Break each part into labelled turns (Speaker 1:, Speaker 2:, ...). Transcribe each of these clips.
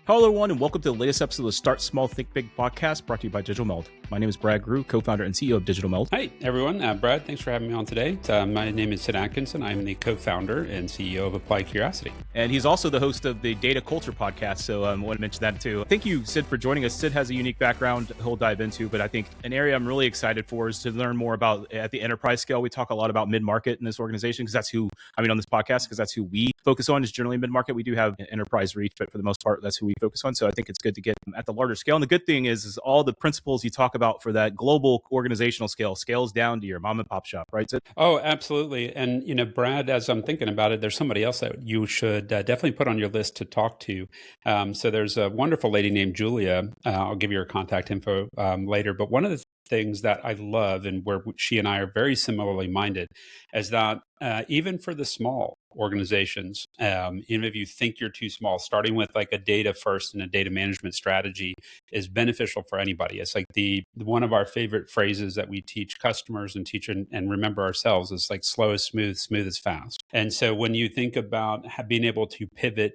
Speaker 1: Hello, everyone, and welcome to the latest episode of the Start Small, Think Big podcast brought to you by Digital Meld. My name is Brad Groux, co-founder and CEO of Digital Meld.
Speaker 2: Hi, everyone. Brad, thanks for having me on today. My name is Sid Atkinson. I'm the co-founder and CEO of Applied Curiosity.
Speaker 1: And he's also the host of the Data Culture podcast, so I want to mention that too. Thank you, Sid, for joining us. Sid has a unique background he'll dive into, but I think an area I'm really excited for is to learn more about at the enterprise scale. We talk a lot about mid-market in this organization because that's who, on this podcast, because that's who we focus on is generally mid-market. We do have enterprise reach, but for the most part, that's who we focus on. So I think it's good to get at the larger scale. And the good thing is all the principles you talk about for that global organizational scales down to your mom and pop shop, right, Sid?
Speaker 2: Oh, absolutely. And, Brad, as I'm thinking about it, there's somebody else that you should definitely put on your list to talk to. So there's a wonderful lady named Julia. I'll give you her contact info later. But one of the things that I love and where she and I are very similarly minded is that even for the small organizations, even if you think you're too small, starting with like a data first and a data management strategy is beneficial for anybody. It's like one of our favorite phrases that we teach customers and teach and remember ourselves is like slow is smooth, smooth is fast. And so when you think about being able to pivot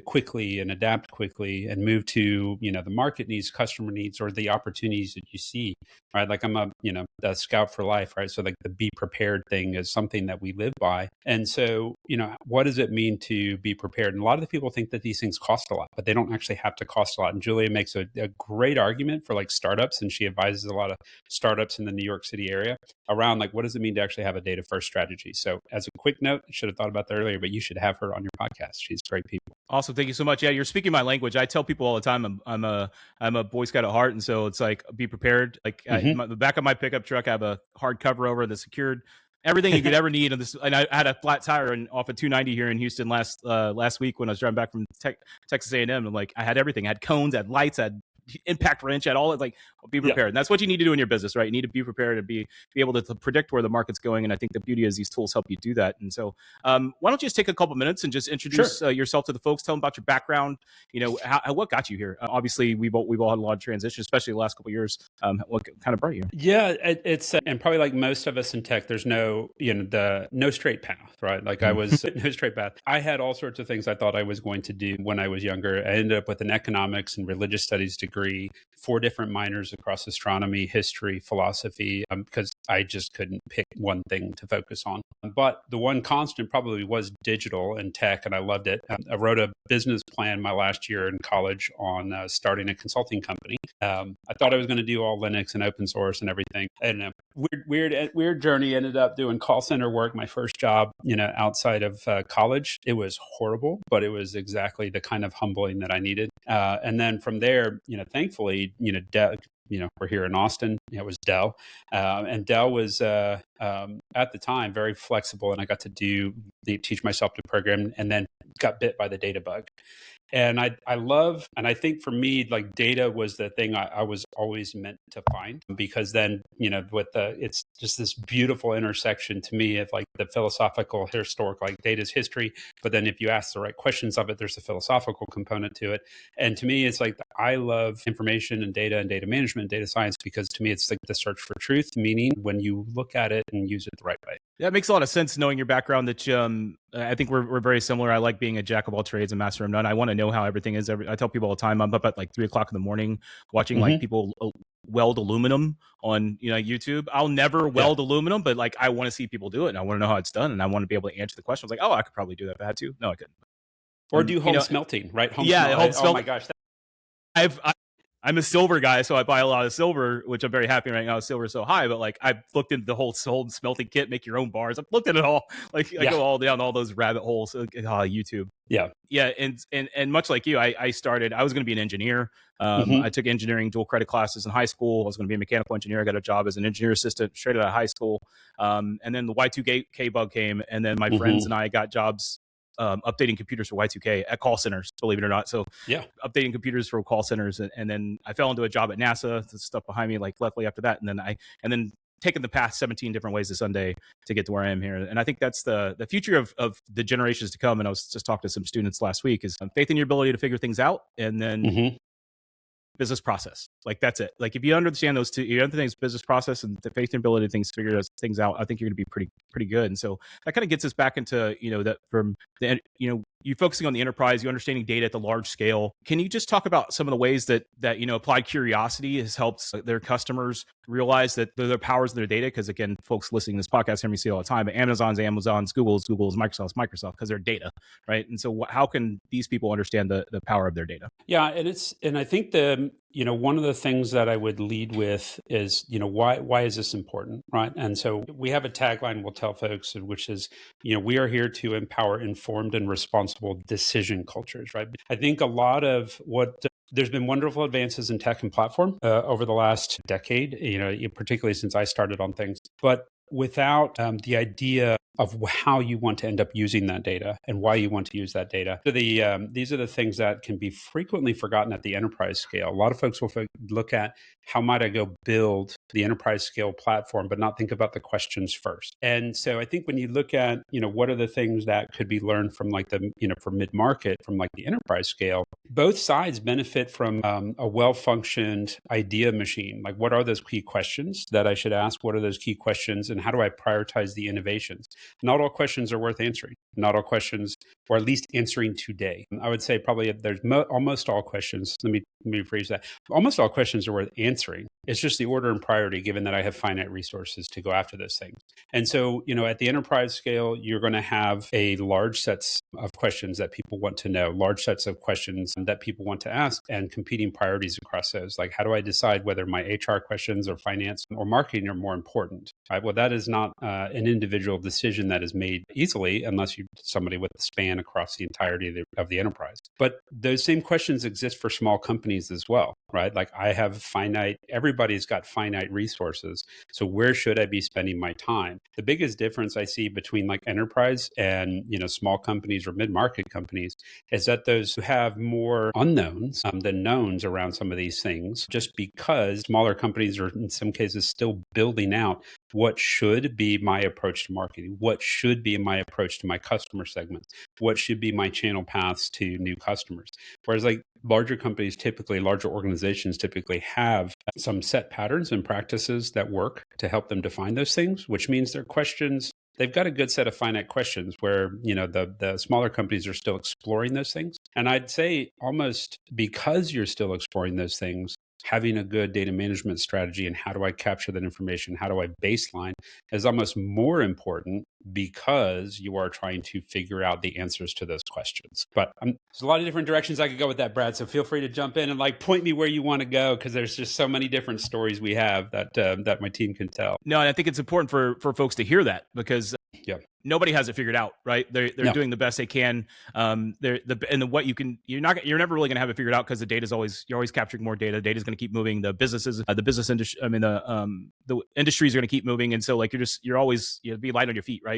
Speaker 2: quickly and adapt quickly and move to, the market needs, customer needs, or the opportunities that you see, right? Like I'm a scout for life, right? So like the be prepared thing is something that we live by. And so, what does it mean to be prepared? And a lot of the people think that these things cost a lot, but they don't actually have to cost a lot. And Julia makes a great argument for like startups, and she advises a lot of startups in the New York City area around like, what does it mean to actually have a data first strategy? So as a quick note, I should have thought about that earlier, but you should have her on your podcast. She's great people.
Speaker 1: Awesome. Thank you so much. Yeah, you're speaking my language. I tell people all the time I'm a Boy Scout at heart. And so it's like, be prepared. Like the back of my pickup truck, I have a hard cover over that's secured. Everything you could ever need on this, and I had a flat tire off of 290 here in Houston last week when I was driving back from Texas A&M. And like I had everything, I had cones, I had lights, I had impact wrench, I had all it. Like be prepared. Yeah. And that's what you need to do in your business, right? You need to be prepared and be able to predict where the market's going. And I think the beauty is these tools help you do that. And so, why don't you just take a couple minutes and just introduce yourself to the folks? Tell them about your background. What got you here? Obviously, we've all had a lot of transition, especially the last couple of years. What kind of brought you here?
Speaker 2: Yeah, it's and probably like most of us in tech, there's no straight path, right? Like I was no straight path. I had all sorts of things I thought I was going to do when I was younger. I ended up with an economics and religious studies degree, 4 different minors across astronomy, history, philosophy, because I just couldn't pick one thing to focus on. But the one constant probably was digital and tech, and I loved it. I wrote a business plan my last year in college on starting a consulting company. I thought I was going to do all Linux and open source and everything. And weird journey. Ended up doing call center work. My first job, outside of college. It was horrible, but it was exactly the kind of humbling that I needed. And then from there, thankfully, we're here in Austin. It was Dell, and Dell was at the time very flexible, and I got to teach myself to program, and then got bit by the data bug. And I love, and I think for me, like data was the thing I was always meant to find, because then, it's just this beautiful intersection to me of like the philosophical, historical, like data's history. But then if you ask the right questions of it, there's a philosophical component to it. And to me, it's like, I love information and data management, and data science, because to me, it's like the search for truth, meaning when you look at it and use it the right way.
Speaker 1: Yeah, it makes a lot of sense knowing your background. That I think we're very similar. I like being a jack of all trades and master of none. I want to know how everything is. I tell people all the time, I'm up at like 3:00 in the morning watching like people weld aluminum on YouTube. I'll never weld aluminum, but like I want to see people do it, and I want to know how it's done, and I want to be able to answer the questions. Like, oh, I could probably do that if I had to. No, I couldn't.
Speaker 2: Or do home smelting, right?
Speaker 1: Home smelting. Oh my gosh. I'm a silver guy, so I buy a lot of silver, which I'm very happy right now. Silver is so high, but like I've looked into the whole smelting kit, make your own bars. I've looked at it all. Like I go all down all those rabbit holes. YouTube. Yeah, and much like you, I was going to be an engineer. I took engineering dual credit classes in high school. I was going to be a mechanical engineer. I got a job as an engineer assistant straight out of high school. And then the Y2K bug came, and then my friends and I got jobs updating computers for Y2K at call centers, believe it or not. So updating computers for call centers. And then I fell into a job at NASA, the stuff behind me, like luckily after that. And then taken the path 17 different ways to Sunday to get to where I am here. And I think that's the future of the generations to come. And I was just talking to some students last week is faith in your ability to figure things out. And then business process. Like that's it. Like if you understand those two, you understand business process and the faith and ability to figure things out, I think you're going to be pretty good. And so that kind of gets us back into, that from the, you focusing on the enterprise, you understanding data at the large scale. Can you just talk about some of the ways that applied curiosity has helped their customers realize that their powers of their data? Because again, folks listening to this podcast hear me say all the time, but Amazon's, Google's, Microsoft's because they're data, right? And so how can these people understand the power of their data?
Speaker 2: Yeah, and I think one of the things that I would lead with is, why is this important, right? And so we have a tagline we'll tell folks, which is, we are here to empower informed and responsible decision cultures, right? I think a lot of there's been wonderful advances in tech and platform over the last decade, particularly since I started on things, but without the idea of how you want to end up using that data and why you want to use that data. So these are the things that can be frequently forgotten at the enterprise scale. A lot of folks will look at how might I go build the enterprise scale platform, but not think about the questions first. And so I think when you look at, what are the things that could be learned from from mid-market, from like the enterprise scale, both sides benefit from a well-functioned idea machine. Like, what are those key questions that I should ask? What are those key questions? And how do I prioritize the innovations? Not all questions are worth answering. Not all questions, or at least answering today. I would say probably there's almost all questions. Let me rephrase that. Almost all questions are worth answering. It's just the order and priority, given that I have finite resources to go after those things. And so, at the enterprise scale, you're going to have a large sets of questions that people want to know, large sets of questions that people want to ask, and competing priorities across those. Like, how do I decide whether my HR questions or finance or marketing are more important? Right? Well, that is not an individual decision that is made easily unless you're somebody with the span across the entirety of the enterprise. But those same questions exist for small companies as well, right? Like, everybody's got finite resources. So where should I be spending my time? The biggest difference I see between like enterprise and, small companies or mid-market companies is that those who have more unknowns than knowns around some of these things, just because smaller companies are in some cases still building out what should be my approach to marketing, what should be my approach to my customer segments, what should be my channel paths to new customers. Whereas like larger organizations typically have some set patterns and practices that work to help them define those things, which means their questions, they've got a good set of finite questions where, the smaller companies are still exploring those things. And I'd say almost because you're still exploring those things, having a good data management strategy and how do I capture that information, how do I baseline, is almost more important because you are trying to figure out the answers to those questions. But there's a lot of different directions I could go with that, Brad. So feel free to jump in and like point me where you want to go, because there's just so many different stories we have that my team can tell.
Speaker 1: No, and I think it's important for folks to hear that, because nobody has it figured out, right? They're doing the best they can. You're never really going to have it figured out, because you're always capturing more data. Data is going to keep moving. The businesses, the business industry, the industries are going to keep moving, and so like you're always be light on your feet, right?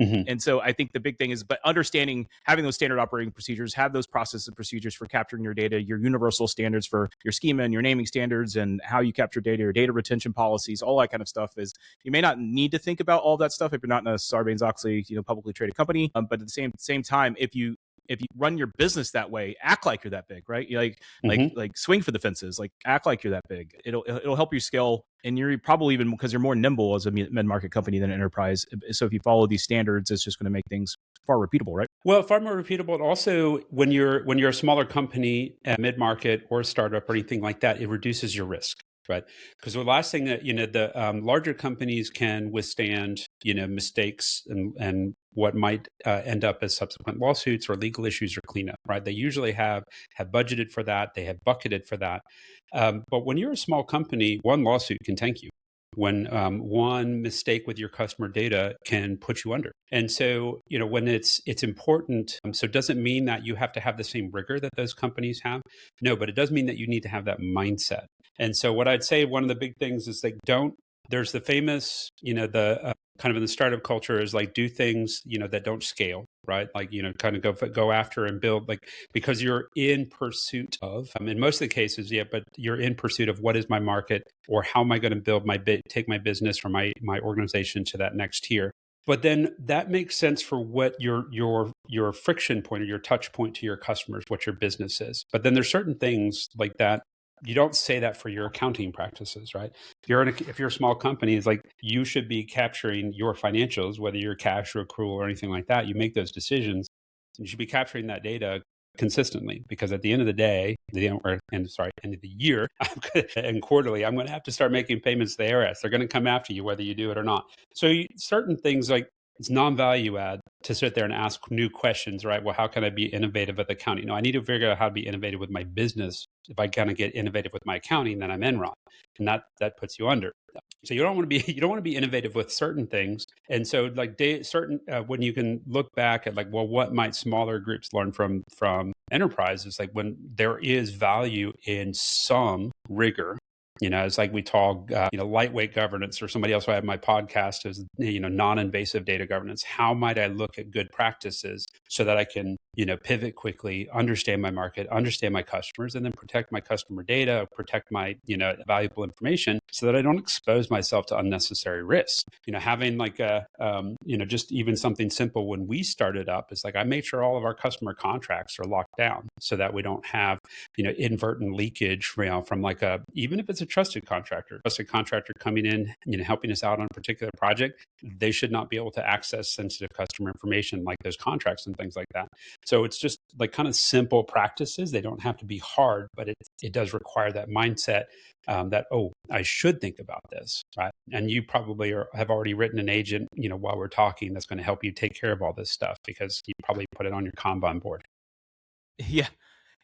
Speaker 1: Mm-hmm. And so I think the big thing is, but understanding, having those standard operating procedures, have those processes and procedures for capturing your data, your universal standards for your schema and your naming standards and how you capture data, your data retention policies, all that kind of stuff. Is you may not need to think about all that stuff if you're not in a Sarbanes-Oxley, publicly traded company. But at the same time, if you run your business that way, act like you're that big, right? Like swing for the fences, like act like you're that big. It'll help you scale, and you're probably even, because you're more nimble as a mid-market company than an enterprise. So if you follow these standards, it's just going to make things far repeatable, right?
Speaker 2: Well, far more repeatable. And also, when you're a smaller company, mid-market or startup or anything like that, it reduces your risk. Right, because the last thing that the larger companies can withstand, mistakes and what might end up as subsequent lawsuits or legal issues or cleanup. Right, they usually have budgeted for that, they have bucketed for that. But when you're a small company, one lawsuit can tank you. When one mistake with your customer data can put you under. And so, when it's important, so it doesn't mean that you have to have the same rigor that those companies have. No, but it does mean that you need to have that mindset. And so what I'd say, one of the big things is like, there's the famous, the kind of in the startup culture is like, do things, that don't scale, right? Like, kind of go after and build, like, because you're in pursuit of, in most of the cases, but you're in pursuit of what is my market, or how am I going to build take my business or my organization to that next tier. But then that makes sense for what your friction point or your touch point to your customers, what your business is. But then there's certain things like that. You don't say that for your accounting practices, right? If you're a small company, it's like you should be capturing your financials, whether you're cash or accrual or anything like that. You make those decisions. You should be capturing that data consistently, because at the end of the day, end of the year and quarterly, I'm going to have to start making payments to the IRS. They're going to come after you whether you do it or not. So certain things like it's non-value add to sit there and ask new questions, right? Well, how can I be innovative with accounting? No, I need to figure out how to be innovative with my business. If I kind of get innovative with my accounting, then I'm Enron, and that puts you under. So you don't want to be innovative with certain things. And so like when you can look back at like, well, what might smaller groups learn from enterprises? Like when there is value in some rigor. It's like we talk, lightweight governance, or somebody else who I have my podcast is, non-invasive data governance. How might I look at good practices so that I can, pivot quickly, understand my market, understand my customers, and then protect my customer data, protect my, valuable information so that I don't expose myself to unnecessary risks. Having like just even something simple when we started up is like, I made sure all of our customer contracts are locked down so that we don't have, inadvertent leakage, from like even if it's a trusted contractor coming in, helping us out on a particular project, they should not be able to access sensitive customer information like those contracts and things like that. So it's just like kind of simple practices. They don't have to be hard, but it does require that mindset that, I should think about this, right? And you probably have already written an agent, while we're talking, that's going to help you take care of all this stuff because you probably put it on your Kanban board.
Speaker 1: Yeah.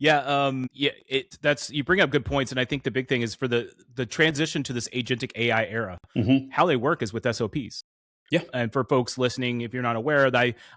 Speaker 1: You bring up good points, and I think the big thing is for the transition to this agentic AI era. How they work is with SOPs.
Speaker 2: Yeah.
Speaker 1: And for folks listening, if you're not aware,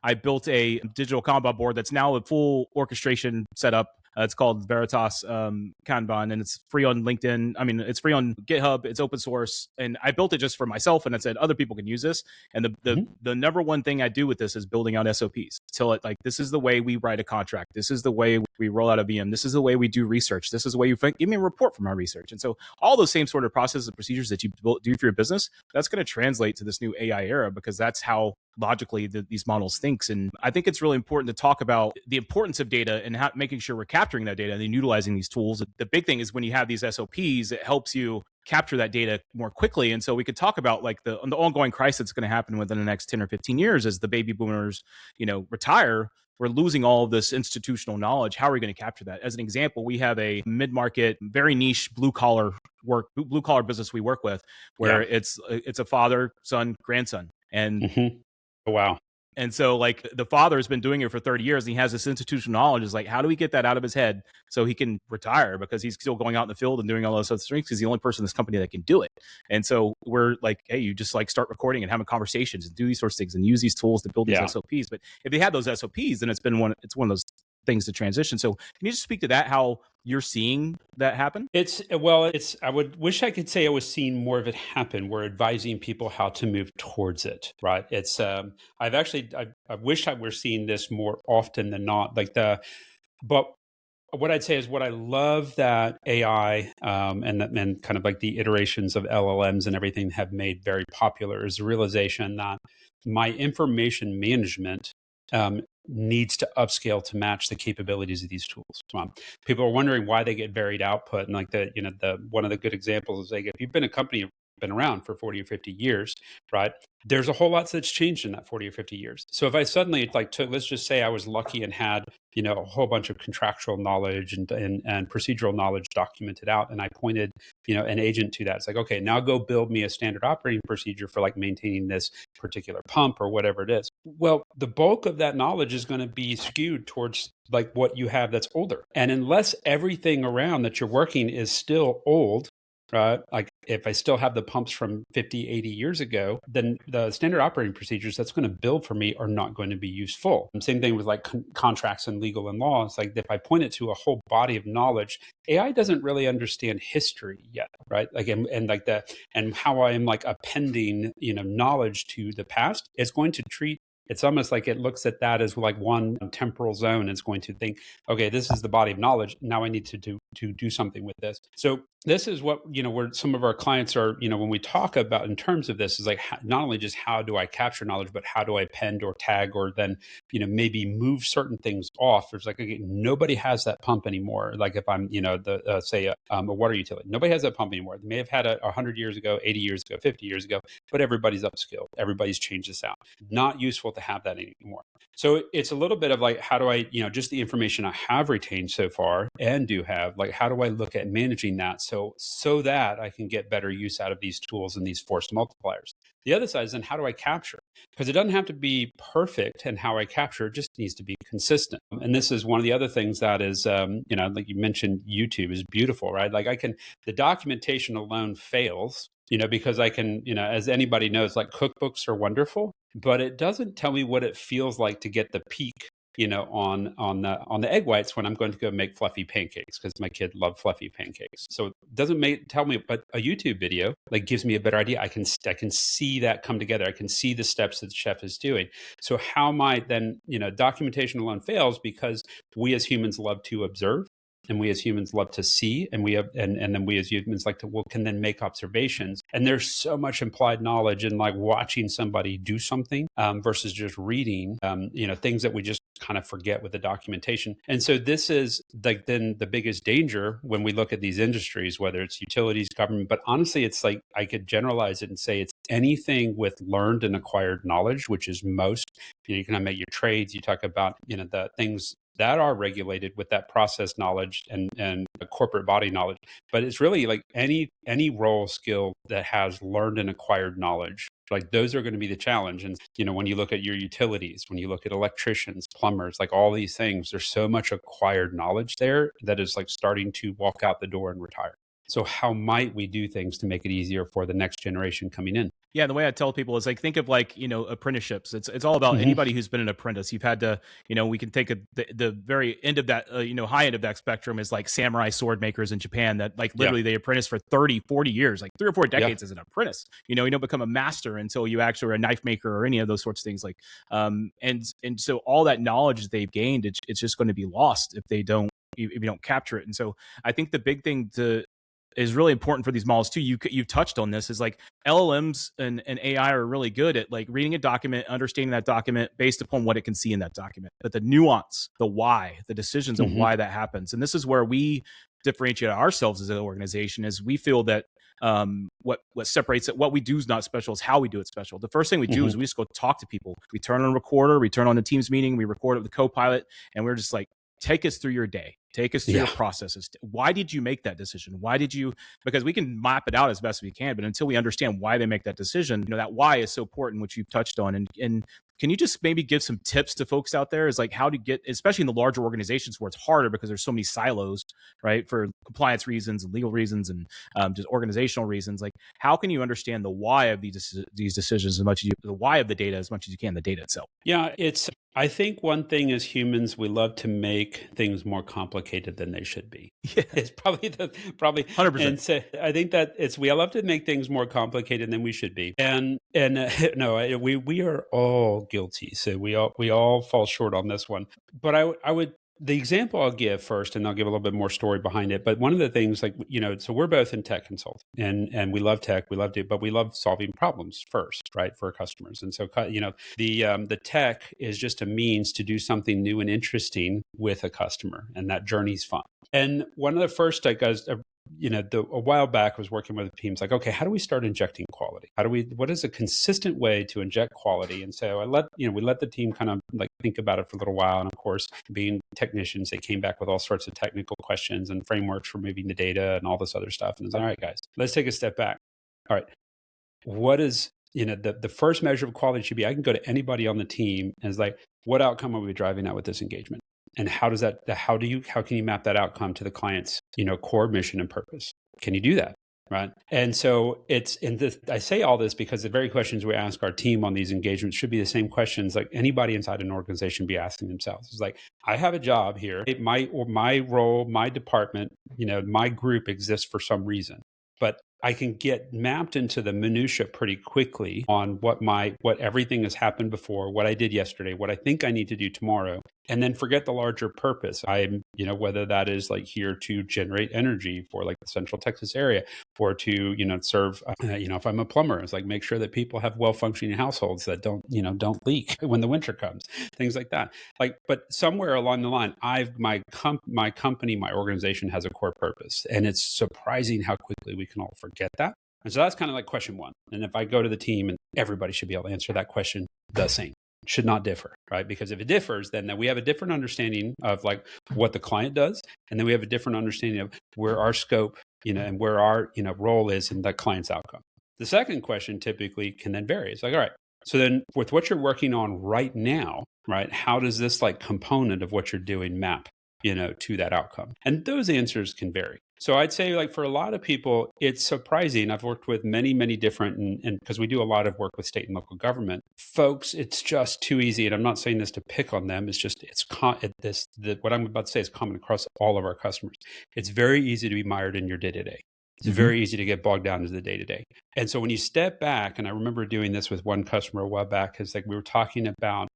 Speaker 1: I built a digital Kanban board that's now a full orchestration setup. It's called Veritas Kanban, and it's free on LinkedIn. I mean, it's free on GitHub. It's open source, and I built it just for myself. And I said other people can use this. And the number one thing I do with this is building out SOPs. Tell it like, this is the way we write a contract. This is the way we roll out a VM. This is the way we do research. This is the way you give me a report from our research. And so all those same sort of processes and procedures that you do for your business, that's going to translate to this new AI era, because that's how logically these models thinks. And I think it's really important to talk about the importance of data and making sure we're capturing that data and then utilizing these tools. The big thing is when you have these SOPs, it helps you capture that data more quickly. And so we could talk about like the ongoing crisis that's going to happen within the next 10 or 15 years as the baby boomers, retire. We're losing all of this institutional knowledge. How are we going to capture that? As an example, we have a mid-market, very niche blue collar business we work with, where it's a father, son, grandson. And
Speaker 2: Oh, wow.
Speaker 1: And so like the father has been doing it for 30 years and he has this institutional knowledge. Is like, how do we get that out of his head so he can retire? Because he's still going out in the field and doing all those other things. He's the only person in this company that can do it. And so we're like, hey, you just like start recording and having conversations and do these sorts of things and use these tools to build these SOPs. But if they had those SOPs, then it's one of those things to transition. So can you just speak to that, how you're seeing that happen?
Speaker 2: I would wish I could say I was seeing more of it happen. We're advising people how to move towards it, right? It's I wish I were seeing this more often than not. But what I'd say is what I love that AI and kind of like the iterations of LLMs and everything have made very popular is the realization that my information management needs to upscale to match the capabilities of these tools. People are wondering why they get varied output, and like one of the good examples is like if you've been a company been around for 40 or 50 years, right? There's a whole lot that's changed in that 40 or 50 years. So if I suddenly let's just say I was lucky and had, a whole bunch of contractual knowledge and procedural knowledge documented out, and I pointed, an agent to that. It's like, okay, now go build me a standard operating procedure for like maintaining this particular pump or whatever it is. Well, the bulk of that knowledge is going to be skewed towards like what you have that's older. And unless everything around that you're working is still old, right? Like if I still have the pumps from 50, 80 years ago, then the standard operating procedures that's going to build for me are not going to be useful. Same thing with like contracts and legal and law. It's like if I point it to a whole body of knowledge, AI doesn't really understand history yet, right? Like and like that, and how I am like appending, knowledge to the past. It's going to treat. It's almost like it looks at that as like one temporal zone. It's going to think, okay, this is the body of knowledge. Now I need to do something with this. So this is what, where some of our clients are, when we talk about in terms of this is like, not only just how do I capture knowledge, but how do I append or tag or then, maybe move certain things off. There's like, okay, nobody has that pump anymore. Like if I'm, say a water utility, nobody has that pump anymore. They may have had 100 years ago, 80 years ago, 50 years ago. but everybody's upskilled. Everybody's changed this out. Not useful to have that anymore. So it's a little bit of like, how do I, just the information I have retained so far and do have, like, how do I look at managing that so that I can get better use out of these tools and these force multipliers? The other side is then how do I capture? Because it doesn't have to be perfect, and how I capture it just needs to be consistent. And this is one of the other things that is, like you mentioned, YouTube is beautiful, right? Like the documentation alone fails, because I can, as anybody knows, like cookbooks are wonderful, but it doesn't tell me what it feels like to get the peak, on the egg whites when I'm going to go make fluffy pancakes, because my kid loved fluffy pancakes. So it doesn't tell me, but a YouTube video like gives me a better idea. I can see that come together. I can see the steps that the chef is doing. So how might then, documentation alone fails because we as humans love to observe. And we as humans love to see, and then we as humans can then make observations. And there's so much implied knowledge in like watching somebody do something versus just reading, things that we just kind of forget with the documentation. And so this is like then the biggest danger when we look at these industries, whether it's utilities, government, but honestly, it's like I could generalize it and say it's anything with learned and acquired knowledge, which is most. You can make your trades. You talk about the things that are regulated with that process knowledge and corporate body knowledge. But it's really like any role skill that has learned and acquired knowledge, like those are going to be the challenge. And, when you look at your utilities, when you look at electricians, plumbers, like all these things, there's so much acquired knowledge there that is like starting to walk out the door and retire. So how might we do things to make it easier for the next generation coming in?
Speaker 1: Yeah, the way I tell people is like, think of like, apprenticeships. It's all about anybody who's been an apprentice. You've had to, we can take the very end of that, high end of that spectrum is like samurai sword makers in Japan that like literally they apprentice for 30, 40 years, like 3 or 4 decades as an apprentice. You don't become a master until you actually are a knife maker or any of those sorts of things. Like, and so all that knowledge they've gained, it's just going to be lost if you don't capture it. And so I think the big thing is really important for these models too. You've touched on this, is like LLMs and AI are really good at like reading a document, understanding that document based upon what it can see in that document, but the nuance, the why, the decisions of why that happens. And this is where we differentiate ourselves as an organization, is we feel that what separates it, what we do is not special, is how we do it special. The first thing we do is we just go talk to people. We turn on a recorder, we turn on the Teams meeting, we record it with the co-pilot, and we're just like, take us through your day. Take us through your processes. Why did you make that decision? Because we can map it out as best we can, but until we understand why they make that decision, that why is so important, which you've touched on. And can you just maybe give some tips to folks out there, is like how to get, especially in the larger organizations where it's harder because there's so many silos, right? For compliance reasons and legal reasons and just organizational reasons. Like, how can you understand the why of these decisions as much as the why of the data as much as you can, the data itself?
Speaker 2: Yeah, I think one thing as humans, we love to make things more complicated than they should be.
Speaker 1: Yeah.
Speaker 2: It's probably 100%. And so I think that we love to make things more complicated than we should be. And no, we are all guilty. So we all fall short on this one. But I would, the example I'll give first, and I'll give a little bit more story behind it. But one of the things, like, so we're both in tech consulting, and we love tech, but we love solving problems first, right, for our customers. And so, the tech is just a means to do something new and interesting with a customer, and that journey's fun. And one of the first, like, a while back, I was working with teams like, okay, how do we start injecting quality? What is a consistent way to inject quality? And so we let the team kind of like think about it for a little while. And of course, being technicians, they came back with all sorts of technical questions and frameworks for moving the data and all this other stuff. And it's like, all right, guys, let's take a step back. All right, what is, the first measure of quality should be, I can go to anybody on the team and it's like, what outcome are we driving at with this engagement? And how can you map that outcome to the client's, core mission and purpose? Can you do that? Right. And so I say all this because the very questions we ask our team on these engagements should be the same questions like anybody inside an organization be asking themselves. It's like, I have a job here. My role, my department, my group exists for some reason, but I can get mapped into the minutia pretty quickly on what everything has happened before, what I did yesterday, what I think I need to do tomorrow, and then forget the larger purpose. Whether that is like here to generate energy for like the Central Texas area, or to, serve, if I'm a plumber, it's like make sure that people have well-functioning households that don't leak when the winter comes, things like that. Like, but somewhere along the line, my company, my organization has a core purpose, and it's surprising how quickly we can all forget that. And so that's kind of like question one. And if I go to the team, and everybody should be able to answer that question the same, should not differ, right? Because if it differs, then we have a different understanding of like what the client does. And then we have a different understanding of where our scope, and where our, role is in that client's outcome. The second question typically can then vary. It's like, all right, so then with what you're working on right now, right, how does this like component of what you're doing map, to that outcome? And those answers can vary. So I'd say like for a lot of people, it's surprising. I've worked with many, many different, and because we do a lot of work with state and local government folks, it's just too easy. And I'm not saying this to pick on them. It's just, what I'm about to say is common across all of our customers. It's very easy to be mired in your day-to-day. It's very easy to get bogged down into the day-to-day. And so when you step back, and I remember doing this with one customer a while back, is like we were talking about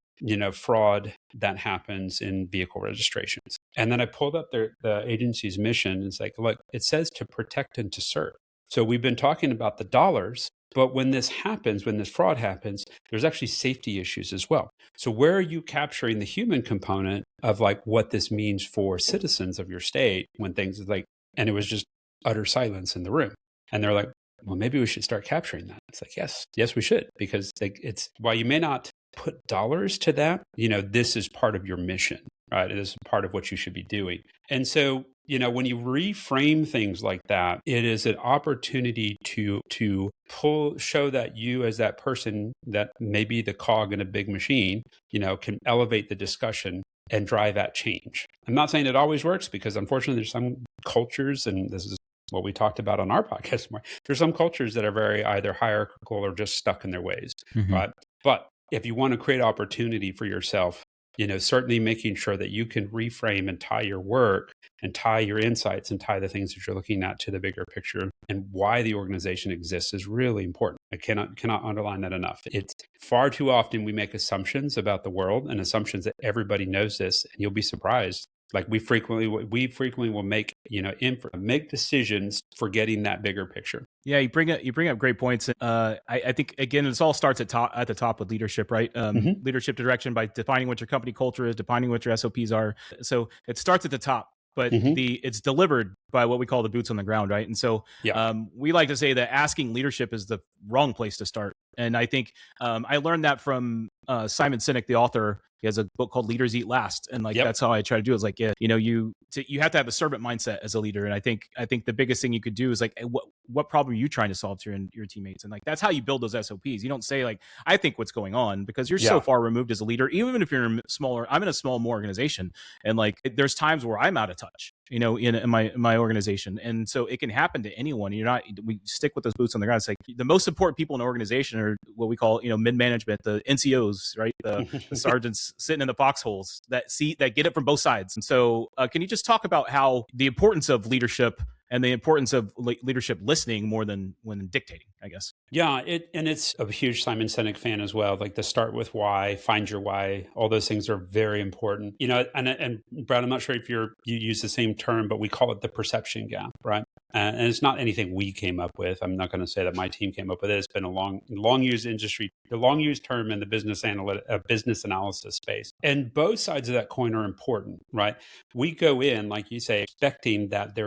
Speaker 2: fraud that happens in vehicle registrations. And then I pulled up the agency's mission. It's like, look, it says to protect and to serve. So we've been talking about the dollars, but when this happens, when this fraud happens, there's actually safety issues as well. So where are you capturing the human component of like what this means for citizens of your state when things like, and it was just utter silence in the room. And they're like, well, maybe we should start capturing that. It's like, yes, we should, because it's, while you may not put dollars to that, this is part of your mission, right? It is part of what you should be doing. And so, when you reframe things like that, it is an opportunity to show that you as that person that may be the cog in a big machine, can elevate the discussion and drive that change. I'm not saying it always works, because unfortunately there's some cultures, and this is what we talked about on our podcast more. There's some cultures that are very either hierarchical or just stuck in their ways, right? But if you want to create opportunity for yourself, certainly making sure that you can reframe and tie your work and tie your insights and tie the things that you're looking at to the bigger picture and why the organization exists is really important. I cannot underline that enough. It's far too often we make assumptions about the world and assumptions that everybody knows this, and you'll be surprised. Like we frequently will make, make decisions forgetting that bigger picture.
Speaker 1: Yeah, you bring up great points. I think again, this all starts at the top with leadership, right? Leadership direction by defining what your company culture is, defining what your SOPs are. So it starts at the top, but it's delivered by what we call the boots on the ground, right? And so we like to say that asking leadership is the wrong place to start. And I think I learned that from Simon Sinek, the author. He has a book called Leaders Eat Last. And that's how I try to do it. It's like, you have to have a servant mindset as a leader. And I think the biggest thing you could do is like, what problem are you trying to solve to your teammates? And like, that's how you build those SOPs. You don't say like, I think what's going on, because you're so far removed as a leader, even if you're smaller. I'm in a small organization, and like, there's times where I'm out of touch, in my organization. And so it can happen to anyone. We stick with those boots on the ground. It's like the most important people in an organization are what we call, mid-management, the NCOs, right? The sergeants sitting in the foxholes that get it from both sides. And so can you just talk about how the importance of leadership and the importance of leadership listening more than when dictating, I guess?
Speaker 2: Yeah, it's a huge Simon Sinek fan as well. Like the start with why, find your why, all those things are very important. And Brad, I'm not sure if you use the same term, but we call it the perception gap, right? And it's not anything we came up with. I'm not going to say that my team came up with it. It's been a long used industry, the long used term in the business analysis space. And both sides of that coin are important, right? We go in, like you say, expecting that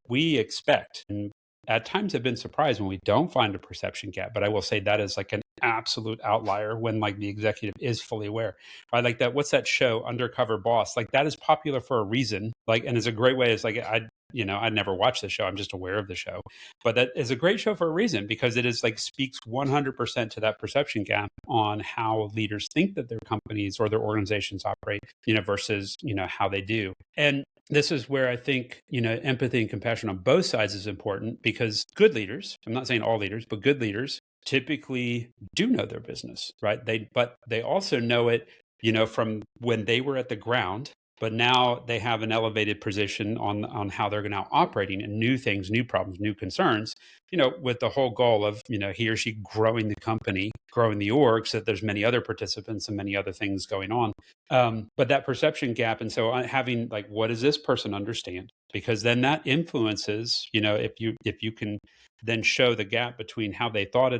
Speaker 2: we expect, and at times have been surprised when we don't find a perception gap, but I will say that is like an absolute outlier when like the executive is fully aware, right? Like that, what's that show, Undercover Boss? Like that is popular for a reason. Like, and it's a great way. It's like, I'd never watched the show. I'm just aware of the show, but that is a great show for a reason, because it is like speaks 100% to that perception gap on how leaders think that their companies or their organizations operate, versus, how they do. And this is where I think, empathy and compassion on both sides is important, because good leaders, I'm not saying all leaders, but good leaders typically do know their business, right? But they also know it, from when they were at the ground, but now they have an elevated position on how they're now operating and new things, new problems, new concerns, with the whole goal of, he or she growing the company, growing the org, so that there's many other participants and many other things going on. But that perception gap. And so having like, what does this person understand? Because then that influences, if you can then show the gap between how they thought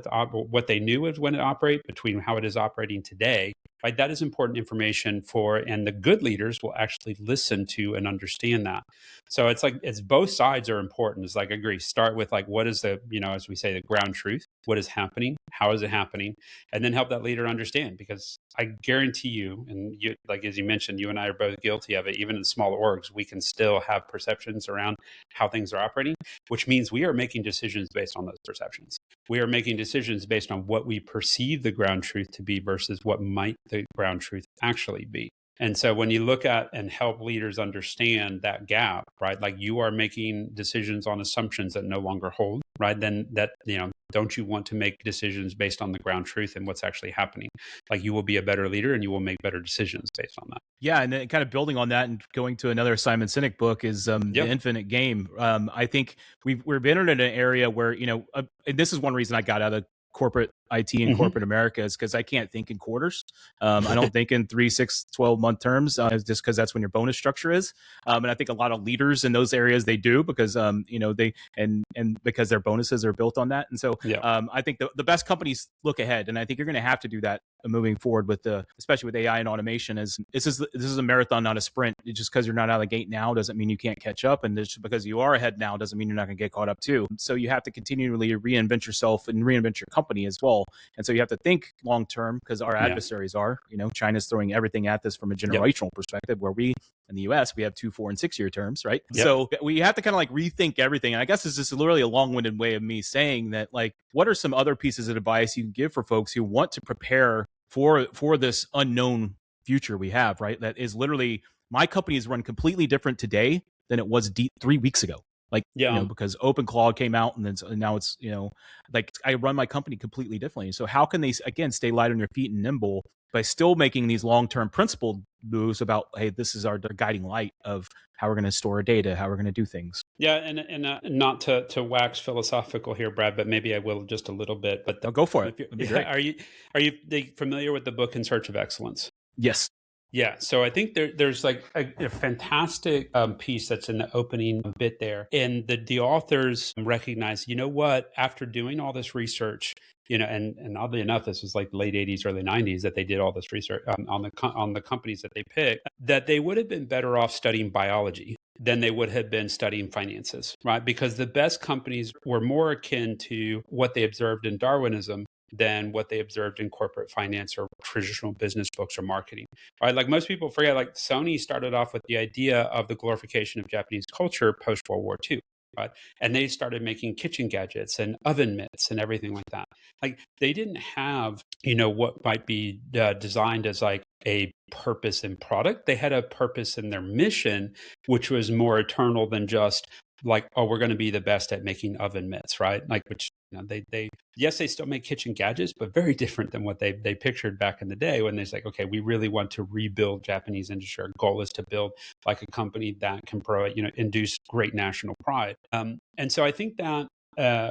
Speaker 2: what they knew was when it operated, between how it is operating today, right? That is important information and the good leaders will actually listen to and understand that. So it's both sides are important. It's like, I agree, start with like, what is the the, as we say, the ground truth. What is happening? How is it happening? And then help that leader understand, because I guarantee you, and you, like, as you mentioned, you and I are both guilty of it. Even in small orgs, we can still have perceptions around how things are operating, which means we are making decisions based on those perceptions. We are making decisions based on what we perceive the ground truth to be versus what might the ground truth actually be. And so when you look at and help leaders understand that gap, right, like you are making decisions on assumptions that no longer hold, right, then that, don't you want to make decisions based on the ground truth and what's actually happening? Like, you will be a better leader and you will make better decisions based on that.
Speaker 1: Yeah, and then kind of building on that and going to another Simon Sinek book is The Infinite Game. I think we've entered in an area where, and this is one reason I got out of corporate IT and corporate America, is because I can't think in quarters. I don't think in 3, 6, 12-month terms, just because that's when your bonus structure is. And I think a lot of leaders in those areas, they do, because they and because their bonuses are built on that. And so I think the best companies look ahead, and I think you're going to have to do that moving forward with especially with AI and automation. Is this is a marathon, not a sprint. Just because you're not out of the gate now doesn't mean you can't catch up, and just because you are ahead now doesn't mean you're not going to get caught up too. So you have to continually reinvent yourself and reinvent your company as well. And so you have to think long term, because our adversaries are, China's throwing everything at this from a generational perspective, where we in the US, we have 2, 4, and 6 year terms, right? So we have to kind of like rethink everything. And I guess this is literally a long-winded way of me saying that, like, what are some other pieces of advice you can give for folks who want to prepare for this unknown future we have, right? That is literally, my company is run completely different today than it was 3 weeks ago. Like, because OpenClaw came out, and then now it's, like, I run my company completely differently. So how can they, again, stay light on their feet and nimble by still making these long-term principled moves about, hey, this is our guiding light of how we're going to store our data, how we're going to do things.
Speaker 2: Yeah, and not to wax philosophical here, Brad, but maybe I will just a little bit. But
Speaker 1: go for it.
Speaker 2: Are you familiar with the book In Search of Excellence?
Speaker 1: Yes.
Speaker 2: Yeah, so I think there's like a fantastic piece that's in the opening bit there, and the authors recognize, what, after doing all this research, and oddly enough, this was like the late 80s, early 90s that they did all this research on the companies that they picked, that they would have been better off studying biology than they would have been studying finances, right? Because the best companies were more akin to what they observed in Darwinism than what they observed in corporate finance or traditional business books or marketing, right? Like, most people forget, like, Sony started off with the idea of the glorification of Japanese culture post-World War II, right? And they started making kitchen gadgets and oven mitts and everything like that. Like, they didn't have, what might be designed as like a purpose in product. They had a purpose in their mission, which was more eternal than just like, oh, we're going to be the best at making oven mitts, right? Like, which, they yes, they still make kitchen gadgets, but very different than what they pictured back in the day, when they're like, okay, we really want to rebuild Japanese industry. Our goal is to build like a company that can induce great national pride. And so I think that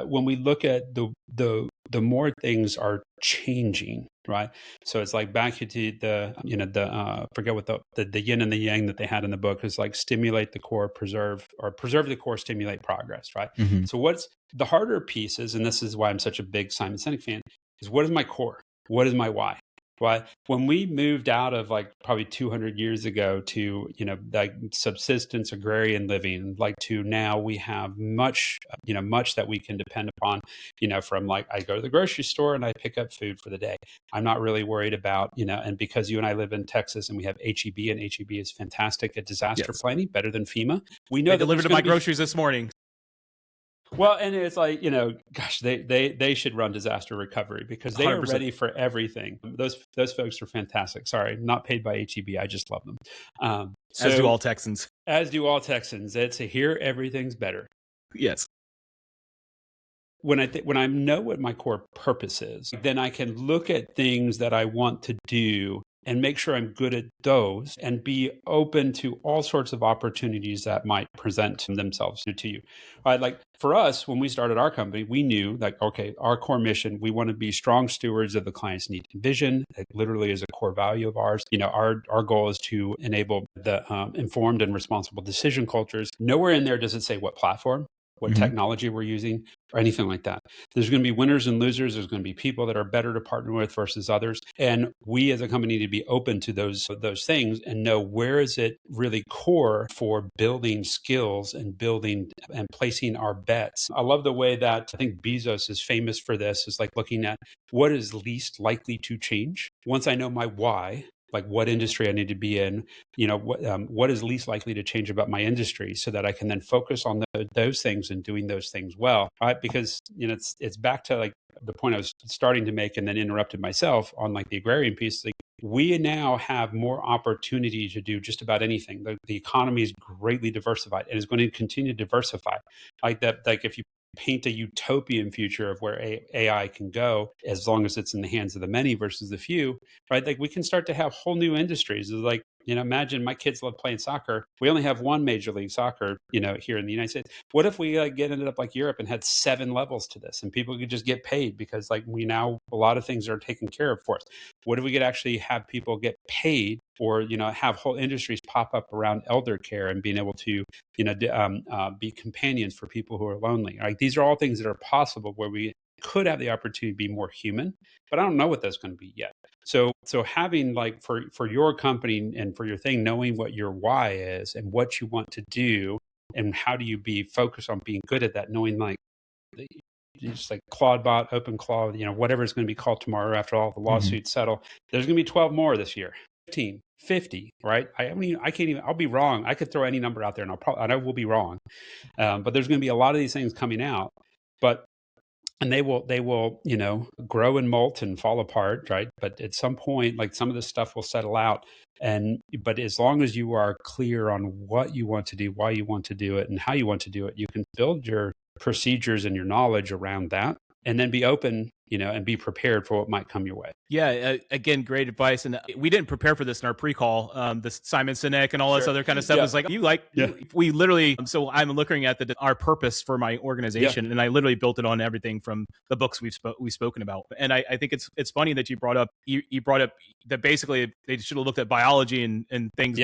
Speaker 2: when we look at the more things are changing, right? So it's like back to the forget what the yin and the yang that they had in the book is like, stimulate the core, preserve the core, stimulate progress, right? So what's the harder pieces, and this is why I'm such a big Simon Sinek fan, is what is my core? What is my why? Why? When we moved out of like probably 200 years ago to, like subsistence agrarian living, like to now we have much that we can depend upon, from like, I go to the grocery store and I pick up food for the day. I'm not really worried about, and because you and I live in Texas and we have HEB, and HEB is fantastic at disaster planning, better than FEMA. We know
Speaker 1: they delivered my groceries this morning.
Speaker 2: Well, and it's like, gosh, they should run disaster recovery, because they 100%. Are ready for everything. Those folks are fantastic. Sorry, not paid by HEB. I just love them.
Speaker 1: As do all Texans.
Speaker 2: As do all Texans. It's here, everything's better.
Speaker 1: Yes.
Speaker 2: When I know what my core purpose is, then I can look at things that I want to do and make sure I'm good at those, and be open to all sorts of opportunities that might present themselves to you. Right? Like, for us, when we started our company, we knew like, okay, our core mission, we want to be strong stewards of the client's need and vision. It literally is a core value of ours. Our goal is to enable the informed and responsible decision cultures. Nowhere in there does it say what platform. what technology we're using, or anything like that. There's going to be winners and losers. There's going to be people that are better to partner with versus others. And we as a company need to be open to those things and know where is it really core for building skills and building and placing our bets. I love the way that I think Bezos is famous for this, is like looking at what is least likely to change. Once I know my why, like what industry I need to be in, what is least likely to change about my industry, so that I can then focus on those things and doing those things well, right? Because it's back to like the point I was starting to make and then interrupted myself on like the agrarian piece. Like we now have more opportunity to do just about anything. The economy is greatly diversified and is going to continue to diversify. Like that, like if you paint a utopian future of where AI can go, as long as it's in the hands of the many versus the few, right? Like we can start to have whole new industries. It's like, imagine my kids love playing soccer. We only have one Major League Soccer, here in the United States. What if we ended up like Europe and had 7 levels to this, and people could just get paid because like a lot of things are taken care of for us? What if we could actually have people get paid, or have whole industries pop up around elder care and being able to be companions for people who are lonely? Like these are all things that are possible where we could have the opportunity to be more human, but I don't know what that's going to be yet. So having like for your company and for your thing, knowing what your why is and what you want to do, and how do you be focused on being good at that, knowing like just like CloudBot, OpenClaw, whatever it's going to be called tomorrow after all the lawsuits settle, there's going to be 12 more this year, 15, 50, right? I can't even, I'll be wrong. I could throw any number out there and I will be wrong. But there's going to be a lot of these things coming out, and they will, grow and molt and fall apart, right? But at some point, like some of this stuff will settle out. But as long as you are clear on what you want to do, why you want to do it, and how you want to do it, you can build your procedures and your knowledge around that, and then be open, and be prepared for what might come your way.
Speaker 1: Yeah, again, great advice. And we didn't prepare for this in our pre-call. The Simon Sinek and all this other kind of stuff is like, we literally, so I'm looking at our purpose for my organization, and I literally built it on everything from the books we've spoken about. And I think it's funny that you brought up that basically they should have looked at biology and things,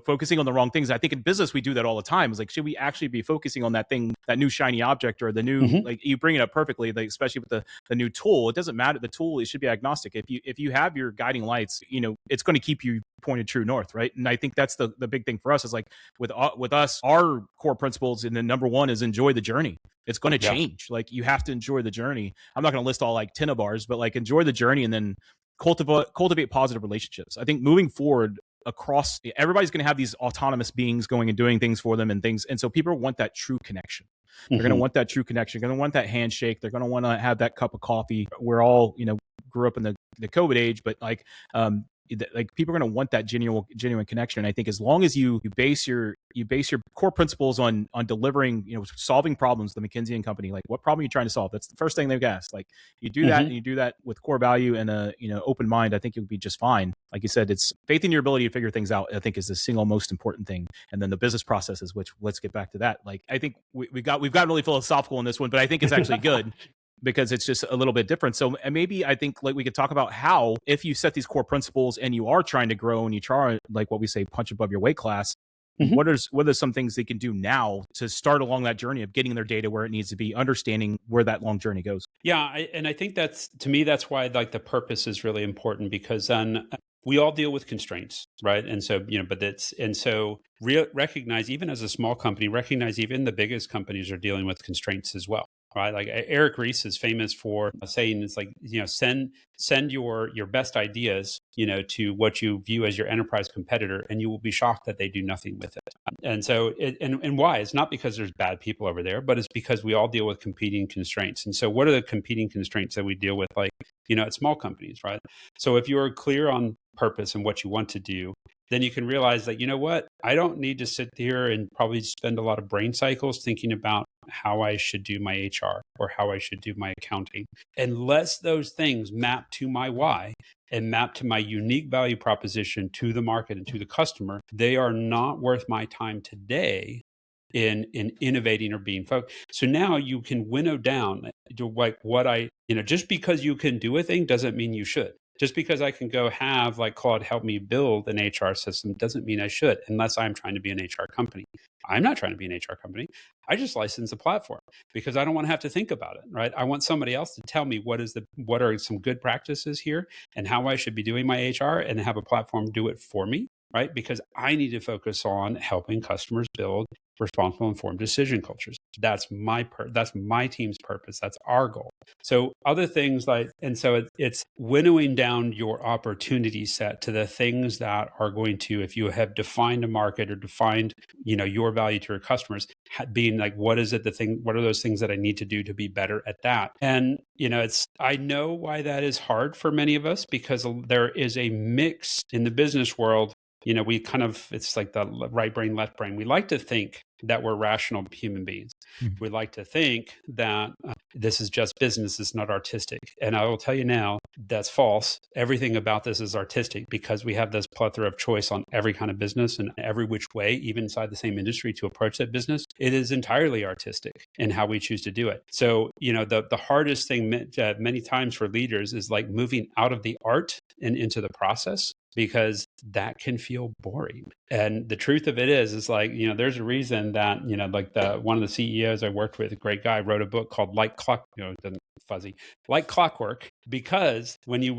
Speaker 1: focusing on the wrong things. I think in business, we do that all the time. It's like, should we actually be focusing on that thing, that new shiny object, or the new, like you bring it up perfectly, like, especially with the new tool. It doesn't matter. The tool, it should be agnostic. If you have your guiding lights, it's going to keep you pointed true north, right? And I think that's the big thing for us, is like with us, our core principles, and then number one is enjoy the journey. It's going to change. Like you have to enjoy the journey. I'm not going to list all like 10 of ours, but like enjoy the journey and then cultivate positive relationships. I think moving forward across, everybody's going to have these autonomous beings going and doing things for them and things. And so people want that true connection. They're going to want that true connection. They're going to want that handshake. They're going to want to have that cup of coffee. We're all, grew up in the COVID age, but like people are going to want that genuine connection. And I think as long as you base your core principles on delivering, solving problems, the McKinsey and Company, like what problem are you trying to solve? That's the first thing they've asked. Like you do that, and you do that with core value and a open mind, I think you'll be just fine. Like you said, it's faith in your ability to figure things out, I think, is the single most important thing. And then the business processes, which let's get back to that. Like I think we've got really philosophical in this one, but I think it's actually good. Because it's just a little bit different. So and maybe I think like we could talk about how, if you set these core principles and you are trying to grow and you try, like what we say, punch above your weight class, what are some things they can do now to start along that journey of getting their data where it needs to be, understanding where that long journey goes?
Speaker 2: Yeah. And I think that's why like the purpose is really important, because then we all deal with constraints, right? And so, recognize, even as a small company, recognize even the biggest companies are dealing with constraints as well. Right, like Eric Ries is famous for saying, it's like, send your best ideas, to what you view as your enterprise competitor, and you will be shocked that they do nothing with it. And so, and why? It's not because there's bad people over there, but it's because we all deal with competing constraints. And so, what are the competing constraints that we deal with, like, at small companies, right? So, if you are clear on purpose and what you want to do, then you can realize that, what, I don't need to sit here and probably spend a lot of brain cycles thinking about how I should do my HR or how I should do my accounting. Unless those things map to my why and map to my unique value proposition to the market and to the customer, they are not worth my time today in innovating or being focused. So now you can winnow down to like what just because you can do a thing doesn't mean you should. Just because I can go have like Claude help me build an HR system doesn't mean I should, unless I'm trying to be an HR company. I'm not trying to be an HR company. I just license a platform because I don't want to have to think about it, right? I want somebody else to tell me what are some good practices here and how I should be doing my HR, and have a platform do it for me, right? Because I need to focus on helping customers build responsible, informed decision cultures. That's my team's purpose. That's our goal. So other things it's winnowing down your opportunity set to the things that are going to, if you have defined a market or defined, your value to your customers, being like, what are those things that I need to do to be better at that? And, I know why that is hard for many of us, because there is a mix in the business world. It's like the right brain, left brain. We like to think that we're rational human beings. We like to think that this is just business, it's not artistic. And I will tell you now, that's false. Everything about this is artistic, because we have this plethora of choice on every kind of business and every which way, even inside the same industry, to approach that business. It is entirely artistic in how we choose to do it. So, the hardest thing many times for leaders is like moving out of the art and into the process, because that can feel boring. And the truth of it is like, there's a reason that, one of the CEOs I worked with, a great guy, wrote a book called Like Clockwork, because when you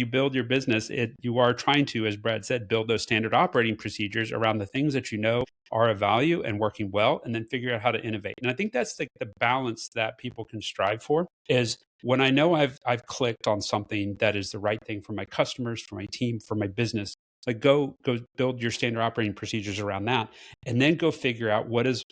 Speaker 2: build your business, you are trying to, as Brad said, build those standard operating procedures around the things that are of value and working well, and then figure out how to innovate. And I think that's the balance that people can strive for, is when I know I've clicked on something that is the right thing for my customers, for my team, for my business, like go build your standard operating procedures around that, and then go figure out what is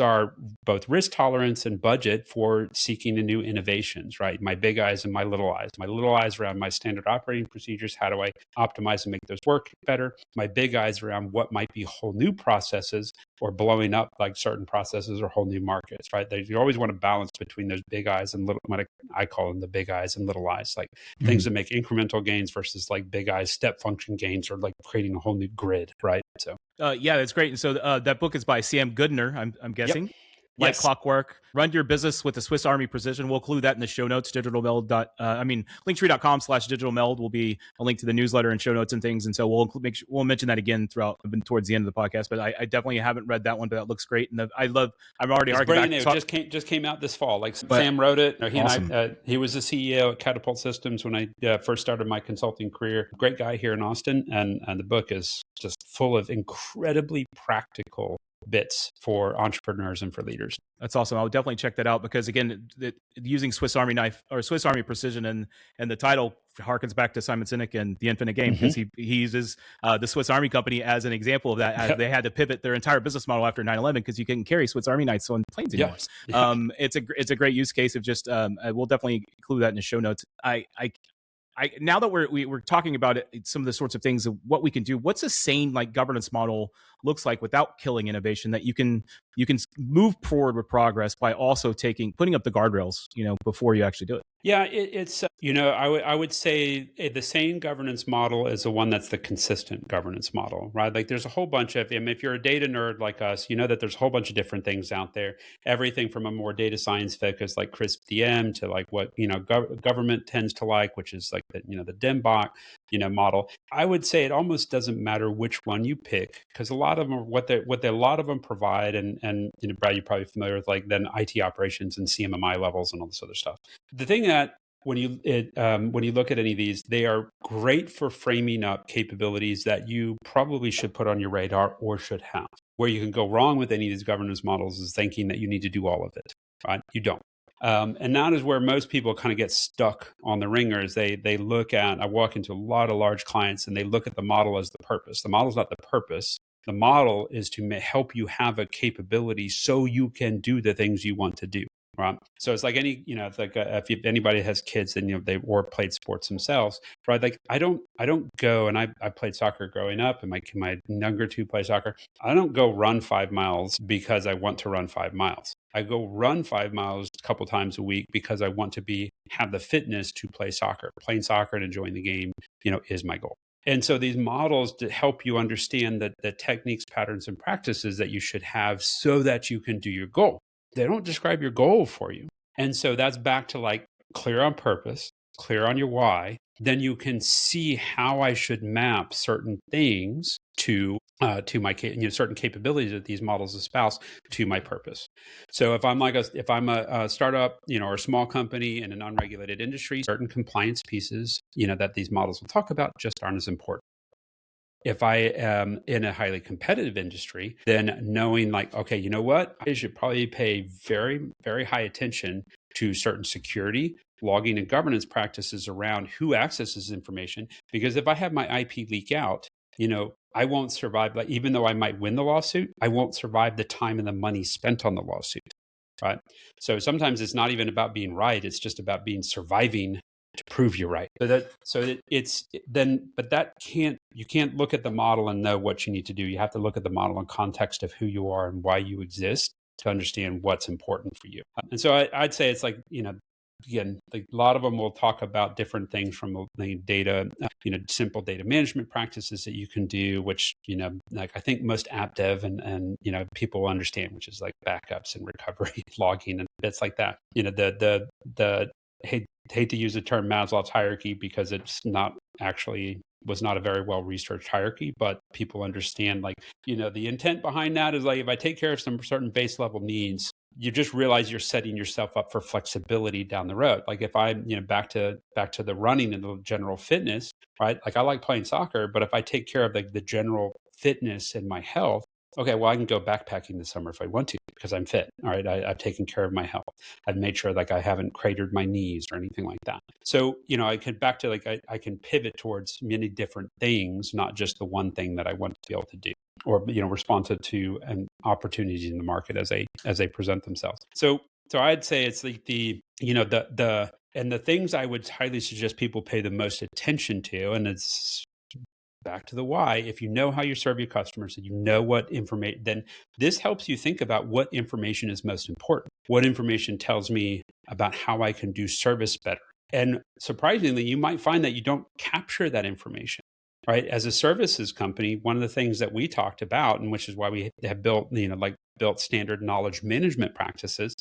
Speaker 2: our both risk tolerance and budget for seeking new innovations, right? My big eyes and my little eyes. My little eyes around my standard operating procedures. How do I optimize and make those work better? My big eyes around what might be whole new processes, or blowing up like certain processes or whole new markets, right? You always want to balance between those big eyes and little, what I call them the big eyes and little eyes, like things that make incremental gains versus like big eyes step function gains, or like creating a whole new grid, right? So
Speaker 1: yeah, that's great. And so that book is by Sam Goodner, I'm guessing.
Speaker 2: Yep.
Speaker 1: Like
Speaker 2: Yes.
Speaker 1: Clockwork, Run Your Business with the Swiss Army Precision. We'll include that in the show notes. Linktree.com/digitalmeld will be a link to the newsletter and show notes and things. And so we'll mention that again towards the end of the podcast. But I definitely haven't read that one, but that looks great. And I'm already
Speaker 2: it's
Speaker 1: harking
Speaker 2: brand new. It just came out this fall. Like Sam wrote it.
Speaker 1: Awesome.
Speaker 2: He was the CEO at Catapult Systems when I first started my consulting career. Great guy here in Austin, and the book is just full of incredibly practical bits for entrepreneurs and for leaders.
Speaker 1: That's awesome. I'll definitely check that out, because again, using Swiss Army knife or Swiss Army precision, and the title harkens back to Simon Sinek and The Infinite Game, because he uses the Swiss Army company as an example of that. As they had to pivot their entire business model after 9/11 because you couldn't carry Swiss Army knives on planes anymore. Yeah. It's a great use case of just we'll definitely include that in the show notes. Now that we're talking about it, some of the sorts of things of what we can do, what's a sane like governance model looks like without killing innovation, that you can move forward with progress by also putting up the guardrails, before you actually do it.
Speaker 2: Yeah, it's I would say the sane governance model is the one that's the consistent governance model, right? Like there's a whole bunch of, if you're a data nerd like us, that there's a whole bunch of different things out there. Everything from a more data science focus like Crisp DM to like what government tends to like, which is like the the DMBOK model. I would say it almost doesn't matter which one you pick, because a lot of them are what a lot of them provide, and Brad, you're probably familiar with like then IT operations and CMMI levels and all this other stuff. The thing that when you look at any of these, they are great for framing up capabilities that you probably should put on your radar or should have. Where you can go wrong with any of these governance models is thinking that you need to do all of it, right? You don't. And that is where most people kind of get stuck on the ringer. Is I walk into a lot of large clients and they look at the model as the purpose. The model is not the purpose. The model is to help you have a capability so you can do the things you want to do. Right. So it's like if anybody has kids and they played sports themselves, right? Like I don't go, and I played soccer growing up, and my younger two play soccer. I don't go run 5 miles because I want to run 5 miles. I go run 5 miles a couple times a week because I want to have the fitness to play soccer. Playing soccer and enjoying the game, is my goal. And so these models to help you understand the techniques, patterns, and practices that you should have so that you can do your goal. They don't describe your goal for you. And so that's back to like clear on purpose, clear on your why, then you can see how I should map certain things to my certain capabilities that these models espouse to my purpose. So if I'm a startup, or a small company in an unregulated industry, certain compliance pieces, that these models will talk about just aren't as important. If I am in a highly competitive industry, then knowing okay, you know what? I should probably pay very, very high attention to certain security, logging, and governance practices around who accesses information. Because if I have my IP leak out, I won't survive. Even though I might win the lawsuit, I won't survive the time and the money spent on the lawsuit. Right. So sometimes it's not even about being right. It's just about surviving to prove you're right. But you can't look at the model and know what you need to do. You have to look at the model in context of who you are and why you exist to understand what's important for you. And so I'd say it's again, a lot of them will talk about different things from the data, simple data management practices that you can do, which, I think most app dev and people understand, which is like backups and recovery, logging and bits like that. The hate to use the term Maslow's hierarchy because it's not actually was not a very well researched hierarchy, but people understand the intent behind that is if I take care of some certain base level needs, you just realize you're setting yourself up for flexibility down the road. If I'm, back to the running and the general fitness, right? I like playing soccer, but if I take care of the general fitness and my health, okay, well, I can go backpacking this summer if I want to because I'm fit. All right, I've taken care of my health. I've made sure I haven't cratered my knees or anything like that. So, I can I can pivot towards many different things, not just the one thing that I want to be able to do, or respond to opportunities in the market as they present themselves. So I'd say it's the things I would highly suggest people pay the most attention to, and it's back to the why. If you know how you serve your customers and you know what information, then this helps you think about what information is most important. What information tells me about how I can do service better. And surprisingly, you might find that you don't capture that information. Right. As a services company, one of the things that we talked about, and which is why we have built, built standard knowledge management practices,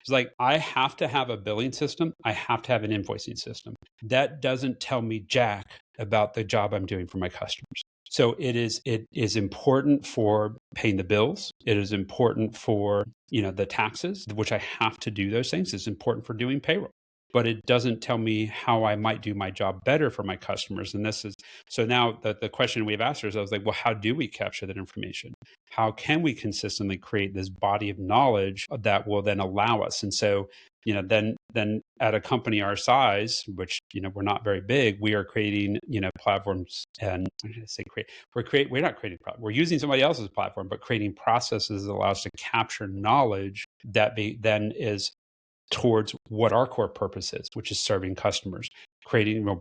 Speaker 2: is I have to have a billing system. I have to have an invoicing system. That doesn't tell me jack about the job I'm doing for my customers. So it is important for paying the bills. It is important for, the taxes, which I have to do those things. It's important for doing payroll. But it doesn't tell me how I might do my job better for my customers. And this is, so now the question we've asked ourselves, well, how do we capture that information? How can we consistently create this body of knowledge that will then allow us? And so, then at a company our size, which, we're not very big, we are creating, platforms and we're not creating, we're using somebody else's platform, but creating processes that allow us to capture knowledge that then is towards what our core purpose is, which is serving customers,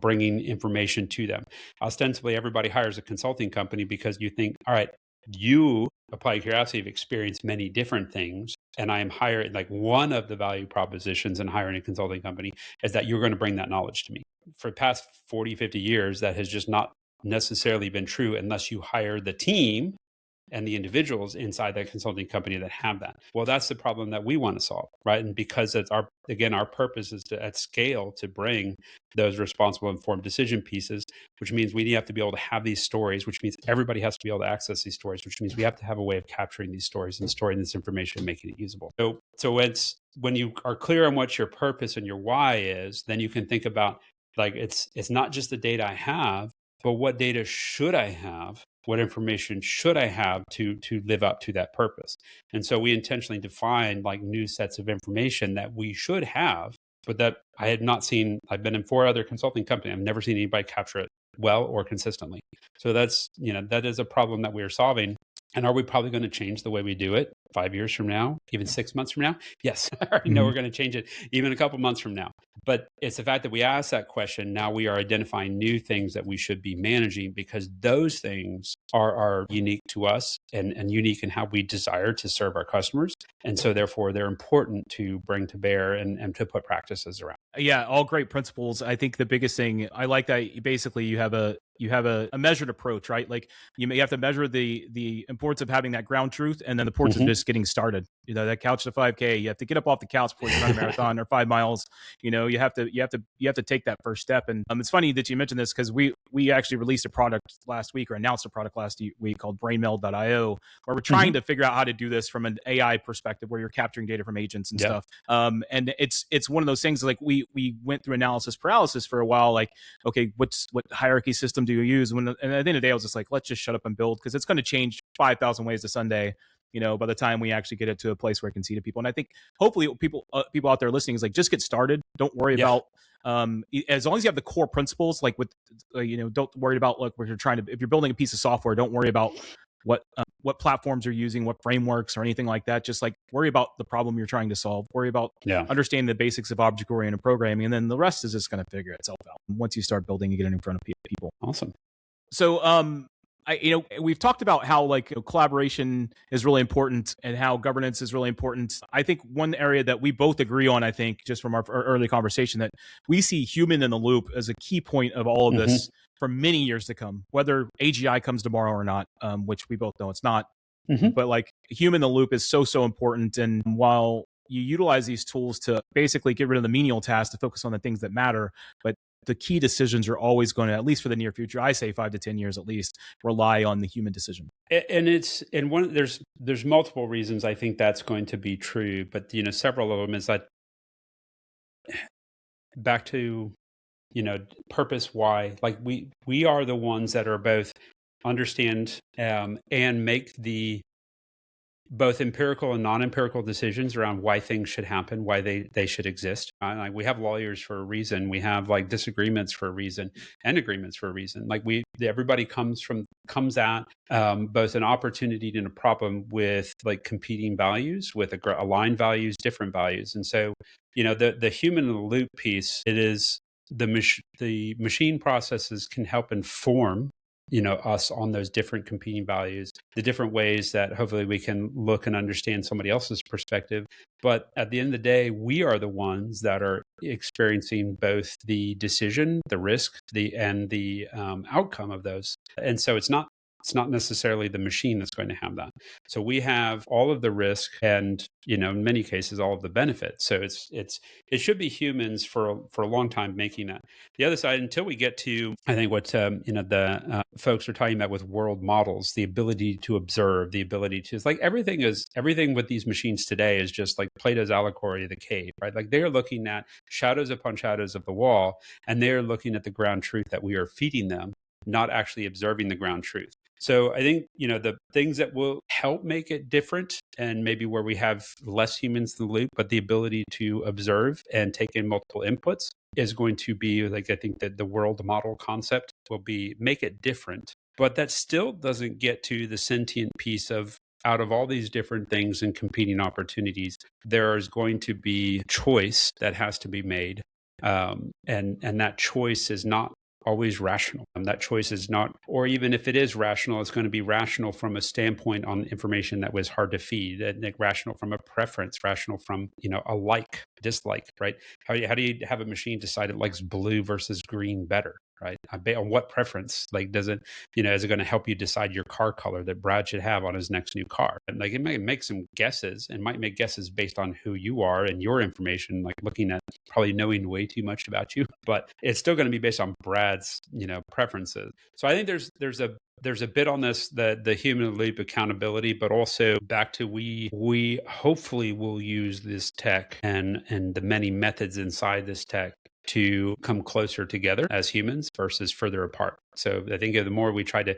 Speaker 2: bringing information to them. Ostensibly, everybody hires a consulting company because you think, all right, you, Applied Curiosity, have experienced many different things, and I am hiring, one of the value propositions in hiring a consulting company is that you're going to bring that knowledge to me. For the past 40, 50 years, that has just not necessarily been true unless you hire the team and the individuals inside that consulting company that have that. Well, that's the problem that we want to solve, right? And because it's our purpose is to, at scale, to bring those responsible, informed decision pieces, which means we have to be able to have these stories, which means everybody has to be able to access these stories, which means we have to have a way of capturing these stories and storing this information and making it usable. So it's when you are clear on what your purpose and your why is, then you can think about it's not just the data I have, but what data should I have? What information should I have to live up to that purpose? And so we intentionally define new sets of information that we should have, but that I had not seen. I've been in 4 other consulting companies. I've never seen anybody capture it well or consistently. So that's, that is a problem that we are solving. And are we probably going to change the way we do it 5 years from now, even 6 months from now? Yes, I already know we're going to change it even a couple months from now. But it's the fact that we ask that question. Now we are identifying new things that we should be managing because those things are unique to us and unique in how we desire to serve our customers. And so therefore they're important to bring to bear and to put practices around.
Speaker 1: Yeah, all great principles. I think the biggest thing, I like that basically you have a measured approach, right? You have to measure the importance of having that ground truth and then the importance of just getting started. that couch to 5K. You have to get up off the couch before you run a marathon or 5 miles. You have to take that first step. And it's funny that you mentioned this, because we actually released a product last week, or announced a product last week, called Meld.io, where we're trying to figure out how to do this from an AI perspective, where you're capturing data from agents and stuff. And it's one of those things, like we went through analysis paralysis for a while. Like, okay, what hierarchy system do you use? And at the end of the day, I was just like, let's just shut up and build, because it's going to change 5,000 ways to Sunday. By the time we actually get it to a place where it can see to people. And I think hopefully people out there listening is like, just get started. Don't worry about, as long as you have the core principles, like with, don't worry about, like, if you're building a piece of software, don't worry about what platforms you're using, what frameworks or anything like that. Just like worry about the problem you're trying to solve, worry about understanding the basics of object-oriented programming. And then the rest is just going to figure itself out once you start building and get it in front of people.
Speaker 2: Awesome.
Speaker 1: So, we've talked about how collaboration is really important and how governance is really important. I think one area that we both agree on, I think, just from our early conversation, that we see human in the loop as a key point of all of this for many years to come, whether AGI comes tomorrow or not, which we both know it's not. But like, human in the loop is so important. And while you utilize these tools to basically get rid of the menial tasks to focus on the things that matter, but the key decisions are always going to, at least for the near future, I say 5 to 10 years at least, rely on the human decision.
Speaker 2: And there's multiple reasons I think that's going to be true, but several of them is that back to purpose. Why? Like we are the ones that are both understand and make the both empirical and non-empirical decisions around why things should happen, why they should exist. Like, we have lawyers for a reason. We have like disagreements for a reason and agreements for a reason. Like everybody comes at both an opportunity and a problem with like competing values, with aligned values, different values. And so, the human in the loop piece, it is the machine processes can help inform us on those different competing values, the different ways that hopefully we can look and understand somebody else's perspective. But at the end of the day, we are the ones that are experiencing both the decision, the risk, and the outcome of those. And so it's not necessarily the machine that's going to have that. So we have all of the risk and, in many cases, all of the benefits. So it should be humans for a long time making that. The other side, until we get to, I think what, the folks are talking about with world models, the ability to observe, the ability to, it's like everything with these machines today is just like Plato's allegory of the cave, right? Like they're looking at shadows upon shadows of the wall, and they're looking at the ground truth that we are feeding them, not actually observing the ground truth. So I think, the things that will help make it different, and maybe where we have less humans in the loop, but the ability to observe and take in multiple inputs is going to be like, I think that the world model concept will make it different. But that still doesn't get to the sentient piece of, out of all these different things and competing opportunities, there is going to be choice that has to be made. And that choice is not always rational. That choice is not, or even if it is rational, it's going to be rational from a standpoint on information that was hard to feed, and rational from a preference, rational from, a dislike, right? How do you have a machine decide it likes blue versus green better? Right? On what preference? Like, is it going to help you decide your car color that Brad should have on his next new car? And like, it might make some guesses, and might make guesses based on who you are and your information, like looking at probably knowing way too much about you, but it's still going to be based on Brad's, preferences. So I think there's a bit on this, the human loop accountability, but also back to we hopefully will use this tech and the many methods inside this tech to come closer together as humans versus further apart. So I think the more we try to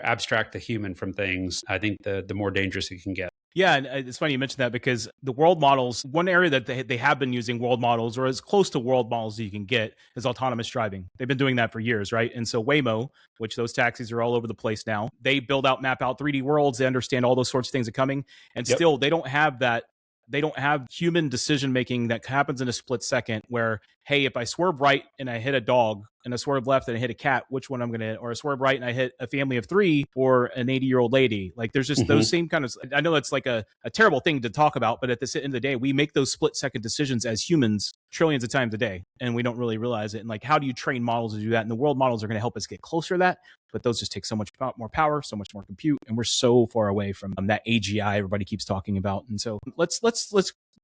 Speaker 2: abstract the human from things, I think the more dangerous it can get.
Speaker 1: Yeah, and it's funny you mentioned that, because the world models, one area that they have been using world models, or as close to world models as you can get, is autonomous driving. They've been doing that for years, right? And so Waymo, which those taxis are all over the place now, they map out 3D worlds, they understand all those sorts of things are coming, and still they don't have that. They don't have human decision making that happens in a split second where, hey, if I swerve right and I hit a dog, and a swerve left and I hit a cat, which one I'm going to hit, or a swerve right and I hit a family of 3 or an 80-year-old lady. Like there's just those same kind of, I know it's like a terrible thing to talk about, but at the end of the day, we make those split second decisions as humans trillions of times a day, and we don't really realize it. And like, how do you train models to do that? And the world models are going to help us get closer to that, but those just take so much more power, so much more compute, and we're so far away from that AGI everybody keeps talking about. And so let's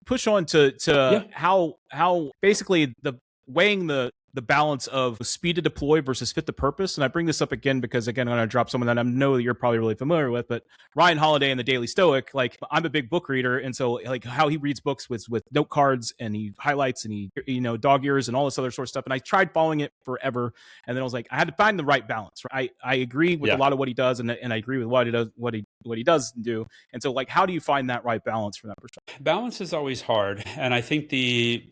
Speaker 1: push on to how basically the weighing the balance of speed to deploy versus fit to purpose. And I bring this up again because, again, I'm going to drop someone that I know that you're probably really familiar with, but Ryan Holiday in the Daily Stoic, like I'm a big book reader. And so like how he reads books with note cards and he highlights and he, dog ears and all this other sort of stuff. And I tried following it forever. And then I was like, I had to find the right balance. Right? I agree with a lot of what he does. And I agree with what he does do. And so like, how do you find that right balance from that perspective?
Speaker 2: Balance is always hard. And I think the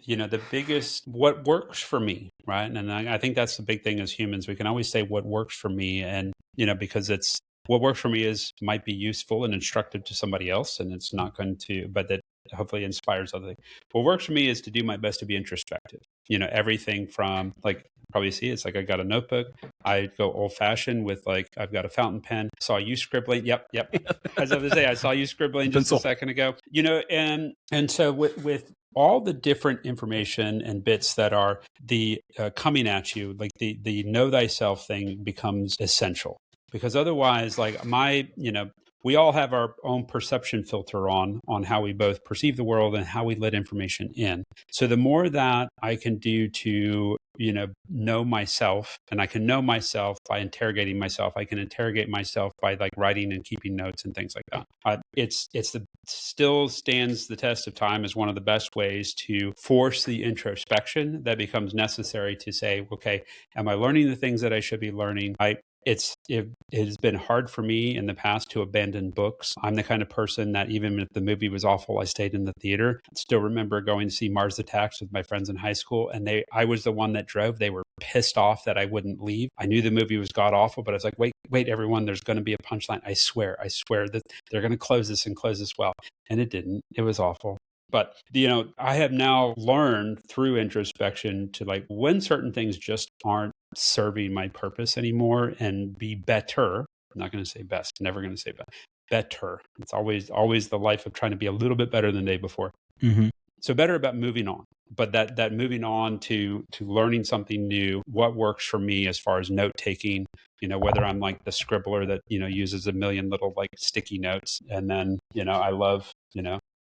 Speaker 2: biggest, what works for me, right? And I think that's the big thing as humans. We can always say what works for me. And, because it's what works for me might be useful and instructive to somebody else. And it's not going to, but that hopefully inspires other things. What works for me is to do my best to be introspective. Everything from like, probably see it's like I got a notebook. I go old fashioned with like, I've got a fountain pen. Saw you scribbling. Yep. As I was say, I saw you scribbling just a second ago, and so with all the different information and bits that are the coming at you, like the know thyself thing becomes essential, because otherwise, like we all have our own perception filter on how we both perceive the world and how we let information in. So the more that I can do to, know myself, and I can know myself by interrogating myself, I can interrogate myself by like writing and keeping notes and things like that. Still stands the test of time as one of the best ways to force the introspection that becomes necessary to say, okay, am I learning the things that I should be learning? It has been hard for me in the past to abandon books. I'm the kind of person that even if the movie was awful, I stayed in the theater. I still remember going to see Mars Attacks with my friends in high school, and I was the one that drove. They were pissed off that I wouldn't leave. I knew the movie was god awful, but I was like, wait, everyone, there's going to be a punchline. I swear that they're going to close this and close this well. And it didn't. It was awful. But, I have now learned through introspection to like when certain things just aren't serving my purpose anymore and be better. I'm not going to say best, never going to say better. It's always the life of trying to be a little bit better than the day before.
Speaker 1: Mm-hmm.
Speaker 2: So better about moving on, but that moving on to learning something new, what works for me as far as note taking, whether I'm like the scribbler that, uses a million little like sticky notes. And then, I love,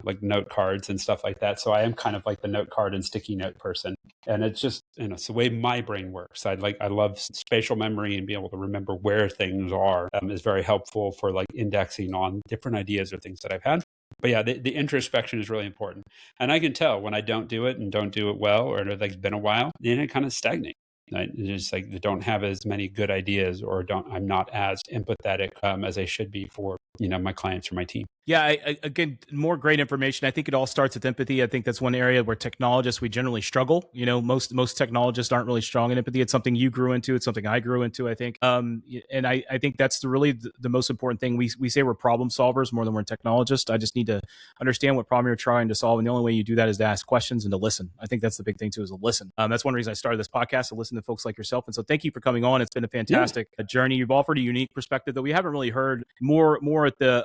Speaker 2: like note cards and stuff like that. So I am kind of like the note card and sticky note person. And it's just, it's the way my brain works. I love spatial memory and being able to remember where things are is very helpful for like indexing on different ideas or things that I've had. But yeah, the introspection is really important. And I can tell when I don't do it and don't do it well, or if it's been a while, then I kind of stagnate. Right? It's just like I don't have as many good ideas, or I'm not as empathetic as I should be for, my clients or my team.
Speaker 1: Yeah, again, more great information. I think it all starts with empathy. I think that's one area where technologists, we generally struggle. Most technologists aren't really strong in empathy. It's something you grew into. It's something I grew into, I think. And I think that's really the most important thing. We say we're problem solvers more than we're technologists. I just need to understand what problem you're trying to solve. And the only way you do that is to ask questions and to listen. I think that's the big thing too, is to listen. That's one reason I started this podcast, to listen to folks like yourself. And so thank you for coming on. It's been a fantastic journey. You've offered a unique perspective that we haven't really heard more at the,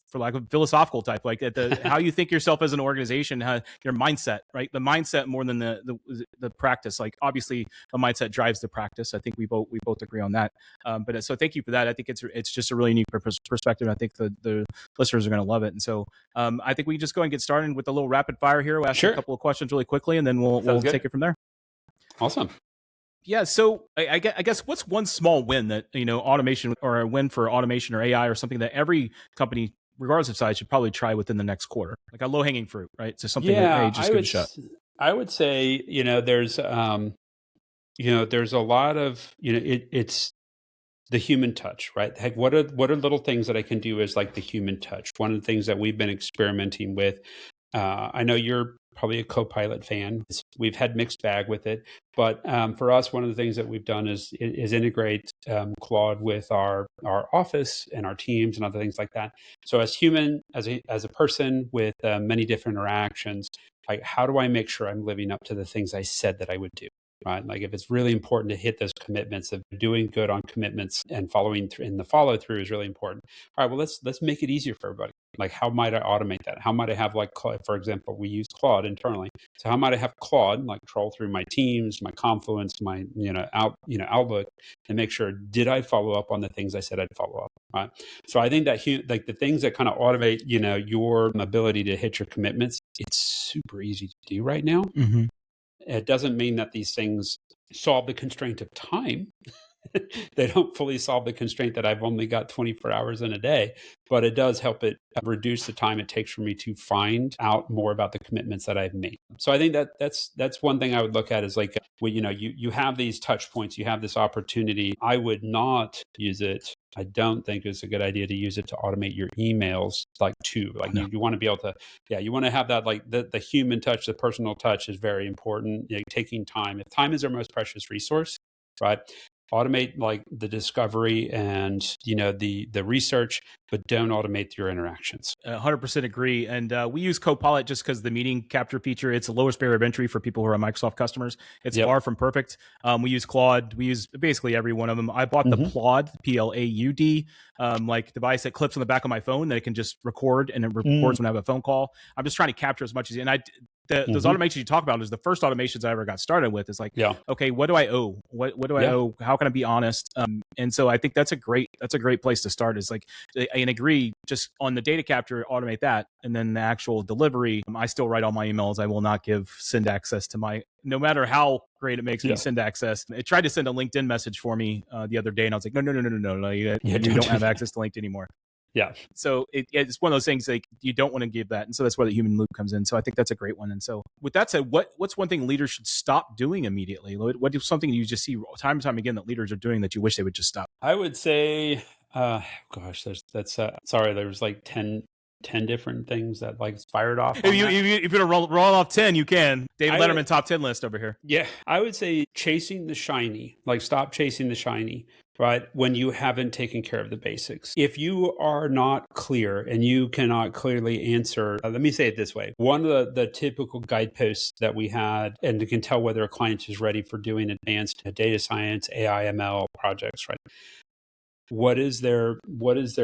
Speaker 1: for lack of philosophical type, like at the how you think yourself as an organization, how your mindset, right? The mindset more than the practice. Like obviously, the mindset drives the practice. I think we both agree on that. But so thank you for that. I think it's just a really unique perspective. I think the listeners are going to love it. And so I think we can just go and get started with a little rapid fire here. We'll ask you a couple of questions really quickly, and then we'll take it from there.
Speaker 2: Awesome.
Speaker 1: Yeah, so I guess what's one small win that automation, or a win for automation or AI or something that every company, regardless of size, should probably try within the next quarter, like a low hanging fruit, right? So something that, hey, just give it a shot.
Speaker 2: I would say there's there's a lot of it's the human touch, right? Like what are little things that I can do as like the human touch? One of the things that we've been experimenting with. I know you're probably a Copilot fan. We've had mixed bag with it, but for us, one of the things that we've done is integrate Claude with our office and our teams and other things like that. So as a person with many different interactions, like how do I make sure I'm living up to the things I said that I would do? right? Like if it's really important to hit those commitments, of doing good on commitments and following through, and the follow through is really important. All right, well, let's make it easier for everybody. Like, how might I automate that? How might I have, like, for example, we use Claude internally. So how might I have Claude like troll through my Teams, my Confluence, my Outlook, and make sure, did I follow up on the things I said I'd follow up? Right. So I think that like the things that kind of automate, your ability to hit your commitments, it's super easy to do right now.
Speaker 1: Mm-hmm.
Speaker 2: It doesn't mean that these things solve the constraint of time. They don't fully solve the constraint that I've only got 24 hours in a day, but it does help it reduce the time it takes for me to find out more about the commitments that I've made. So I think that's one thing I would look at, is like, well, you have these touch points, you have this opportunity. I would not use it. I don't think it's a good idea to use it to automate your emails, like
Speaker 1: No.
Speaker 2: you want to be able to, you want to have that, like the human touch, the personal touch is very important. Taking time. If time is our most precious resource, right? Automate like the discovery and the research, but don't automate your interactions.
Speaker 1: 100% agree. And we use Copilot just because the meeting capture feature, it's the lowest barrier of entry for people who are Microsoft customers. It's far from perfect. We use Claude. We use basically every one of them. I bought the Plaud, Plaud, like device that clips on the back of my phone that it can just record, and it records when I have a phone call. I'm just trying to capture as much as, and those automations you talk about is the first automations I ever got started with. Is like, okay, what do I owe? What do I owe? How can I be honest? And so I think that's a great place to start. Is like, and agree, just on the data capture, automate that, and then the actual delivery. I still write all my emails. I will not send access to my, no matter how great it makes me send access. It tried to send a LinkedIn message for me the other day, and I was like, no, you don't have access to LinkedIn anymore.
Speaker 2: Yeah.
Speaker 1: So it's one of those things, like, you don't want to give that. And so that's where the human loop comes in. So I think that's a great one. And so with that said, what's one thing leaders should stop doing immediately? What is something you just see time and time again that leaders are doing that you wish they would just stop?
Speaker 2: I would say, there's like 10 different things that like fired off.
Speaker 1: If you're going to roll off 10, you can. David Letterman top 10 list over here.
Speaker 2: Yeah. I would say chasing the shiny, like stop chasing the shiny, right? When you haven't taken care of the basics. If you are not clear and you cannot clearly answer, let me say it this way. One of the typical guideposts that we had, and you can tell whether a client is ready for doing advanced data science, AI, ML projects, right? What is their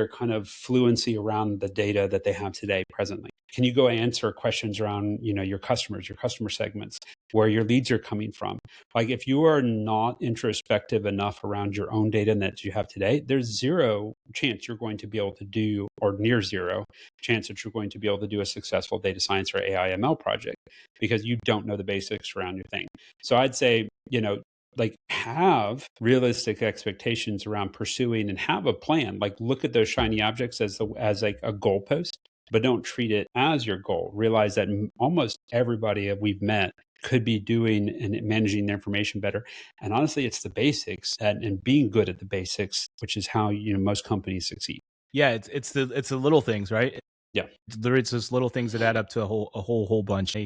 Speaker 2: kind of fluency around the data that they have today presently? Can you go answer questions around, your customers, your customer segments, where your leads are coming from? Like, if you are not introspective enough around your own data that you have today, there's zero chance you're going to be able to do, or near zero chance that you're going to be able to do a successful data science or AI ML project, because you don't know the basics around your thing. So I'd say, like, have realistic expectations around pursuing, and have a plan. Like, look at those shiny objects as like a goalpost, but don't treat it as your goal. Realize that almost everybody we've met could be doing and managing their information better. And honestly, it's the basics and being good at the basics, which is how most companies succeed.
Speaker 1: Yeah, it's the little things, right?
Speaker 2: Yeah,
Speaker 1: it's those little things that add up to a whole bunch.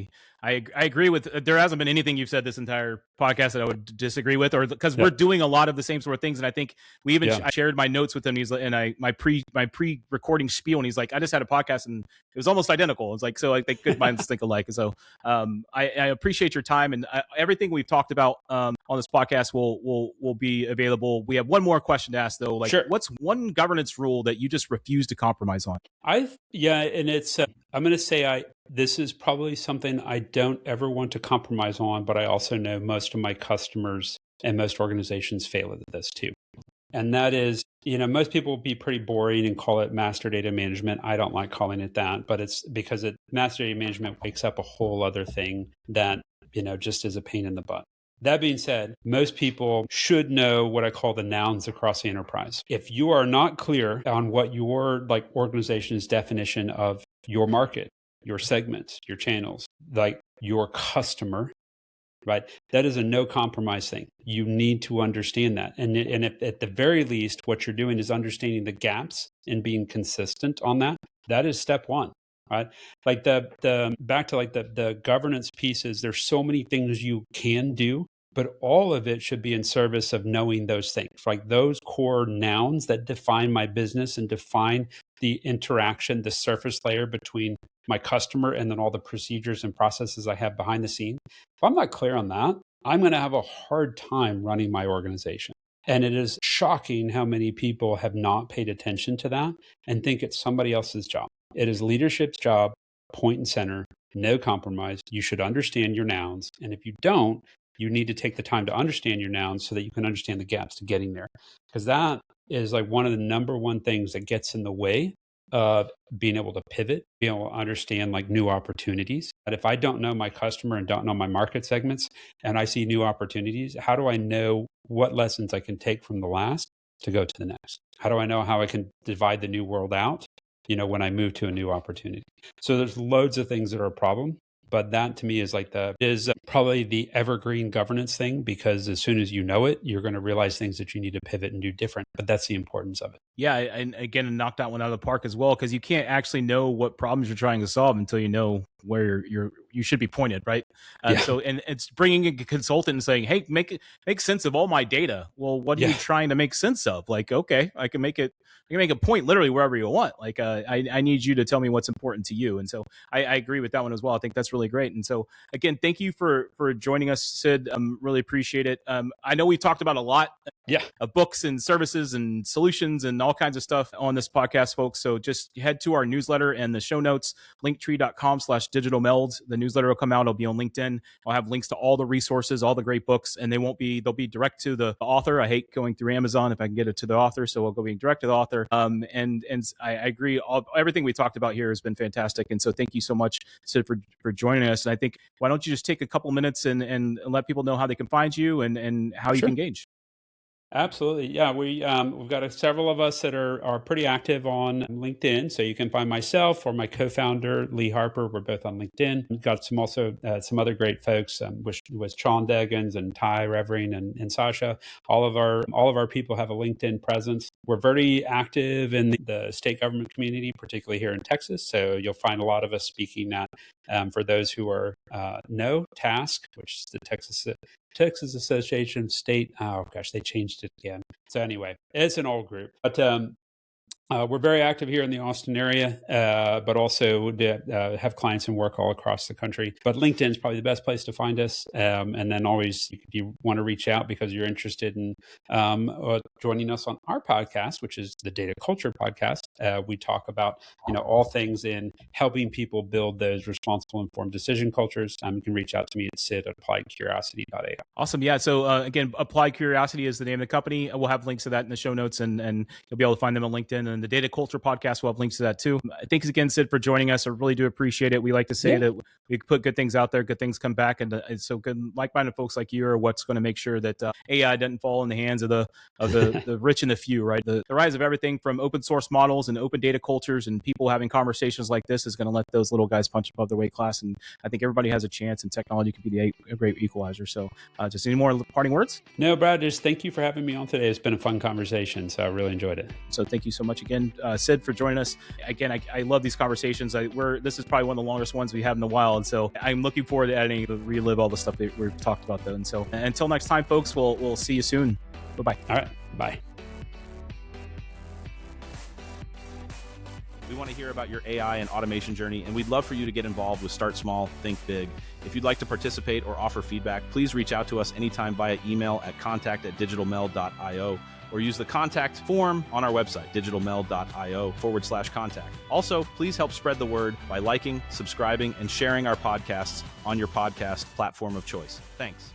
Speaker 1: I agree with. There hasn't been anything you've said this entire podcast that I would disagree with, or because we're doing a lot of the same sort of things. And I think we even I shared my notes with him. He's like, and my pre-recording spiel, and he's like, I just had a podcast and it was almost identical. It's like, so like, they could minds think alike. So I appreciate your time, and everything we've talked about on this podcast will be available. We have one more question to ask though. Like, what's one governance rule that you just refuse to compromise on?
Speaker 2: And it's I'm going to say this is probably something I don't ever want to compromise on, but I also know most of my customers and most organizations fail at this too. And that is, most people will be pretty boring and call it master data management. I don't like calling it that, but it's because master data management wakes up a whole other thing that, just is a pain in the butt. That being said, most people should know what I call the nouns across the enterprise. If you are not clear on what your organization's definition of your market, your segments, your channels, like your customer, right? That is a no compromise thing. You need to understand that. And if, at the very least, what you're doing is understanding the gaps and being consistent on that. That is step one. Right. Like the back to like the governance pieces, there's so many things you can do, but all of it should be in service of knowing those things, like those core nouns that define my business and define the interaction, the surface layer between my customer and then all the procedures and processes I have behind the scene. If I'm not clear on that, I'm going to have a hard time running my organization. And it is shocking how many people have not paid attention to that and think it's somebody else's job. It is leadership's job, point and center, no compromise. You should understand your nouns. And if you don't, you need to take the time to understand your nouns so that you can understand the gaps to getting there. Because that is like one of the number one things that gets in the way of being able to pivot, being able to understand like new opportunities. But if I don't know my customer and don't know my market segments and I see new opportunities, how do I know what lessons I can take from the last to go to the next? How do I know how I can divide the new world out, when I move to a new opportunity? So there's loads of things that are a problem. But that to me is probably the evergreen governance thing, because as soon as you know it, you're going to realize things that you need to pivot and do different. But that's the importance of it.
Speaker 1: Yeah, and again, knock that one out of the park as well, because you can't actually know what problems you're trying to solve until you know where you should be pointed, right? So, and it's bringing in a consultant and saying, "Hey, make sense of all my data." Well, what are you trying to make sense of? Like, okay, I can make a point literally wherever you want. Like, I need you to tell me what's important to you. And so I agree with that one as well. I think that's really great. And so again, thank you for joining us, Sid. Really appreciate it. I know we talked about a lot of books and services and solutions and all kinds of stuff on this podcast, folks. So just head to our newsletter and the show notes, linktree.com/digitalmeld. The newsletter will come out. It'll be on LinkedIn. I'll have links to all the resources, all the great books, and they'll be direct to the author. I hate going through Amazon if I can get it to the author. So we'll go being direct to the author. And I agree. Everything we talked about here has been fantastic. And so thank you so much, Sid, for joining us. And I think, why don't you just take a couple minutes and let people know how they can find you and how you can engage?
Speaker 2: Absolutely. Yeah, we've got several of us that are pretty active on LinkedIn. So you can find myself or my co-founder, Lee Harper. We're both on LinkedIn. We've got some other great folks, which was Sean Deggans and Ty Revering and Sasha. All of our people have a LinkedIn presence. We're very active in the state government community, particularly here in Texas. So you'll find a lot of us speaking at, for those who are TASC, which is the Texas Association of State. Oh gosh, they changed it again. So anyway, it's an old group, but we're very active here in the Austin area, but also have clients and work all across the country. But LinkedIn is probably the best place to find us. And then always, if you want to reach out because you're interested in joining us on our podcast, which is the Data Culture Podcast, we talk about all things in helping people build those responsible, informed decision cultures. You can reach out to me at sid@appliedcuriosity.ai.
Speaker 1: Awesome. Yeah. So again, Applied Curiosity is the name of the company. We'll have links to that in the show notes, and you'll be able to find them on LinkedIn. And the Data Culture Podcast will have links to that too. Thanks again, Sid, for joining us. I really do appreciate it. We like to say that we put good things out there, good things come back, and so good like-minded folks like you are what's going to make sure that AI doesn't fall in the hands of the rich and the few. Right. The rise of everything from open source models and open data cultures and people having conversations like this is going to let those little guys punch above their weight class. And I think everybody has a chance, and technology could be a great equalizer. So, just any more parting words?
Speaker 2: No, Brad. Just thank you for having me on today. It's been a fun conversation, so I really enjoyed it.
Speaker 1: So thank you so much again, Sid, for joining us. Again, I love these conversations. This is probably one of the longest ones we have in a while, and so I'm looking forward to adding to relive all the stuff that we've talked about, though. And so until next time, folks, we'll see you soon. Bye-bye.
Speaker 2: All right. Bye.
Speaker 3: We want to hear about your AI and automation journey, and we'd love for you to get involved with Start Small, Think Big. If you'd like to participate or offer feedback, please reach out to us anytime via email at contact@digitalmeld.io or use the contact form on our website, digitalmeld.io/contact. Also, please help spread the word by liking, subscribing, and sharing our podcasts on your podcast platform of choice. Thanks.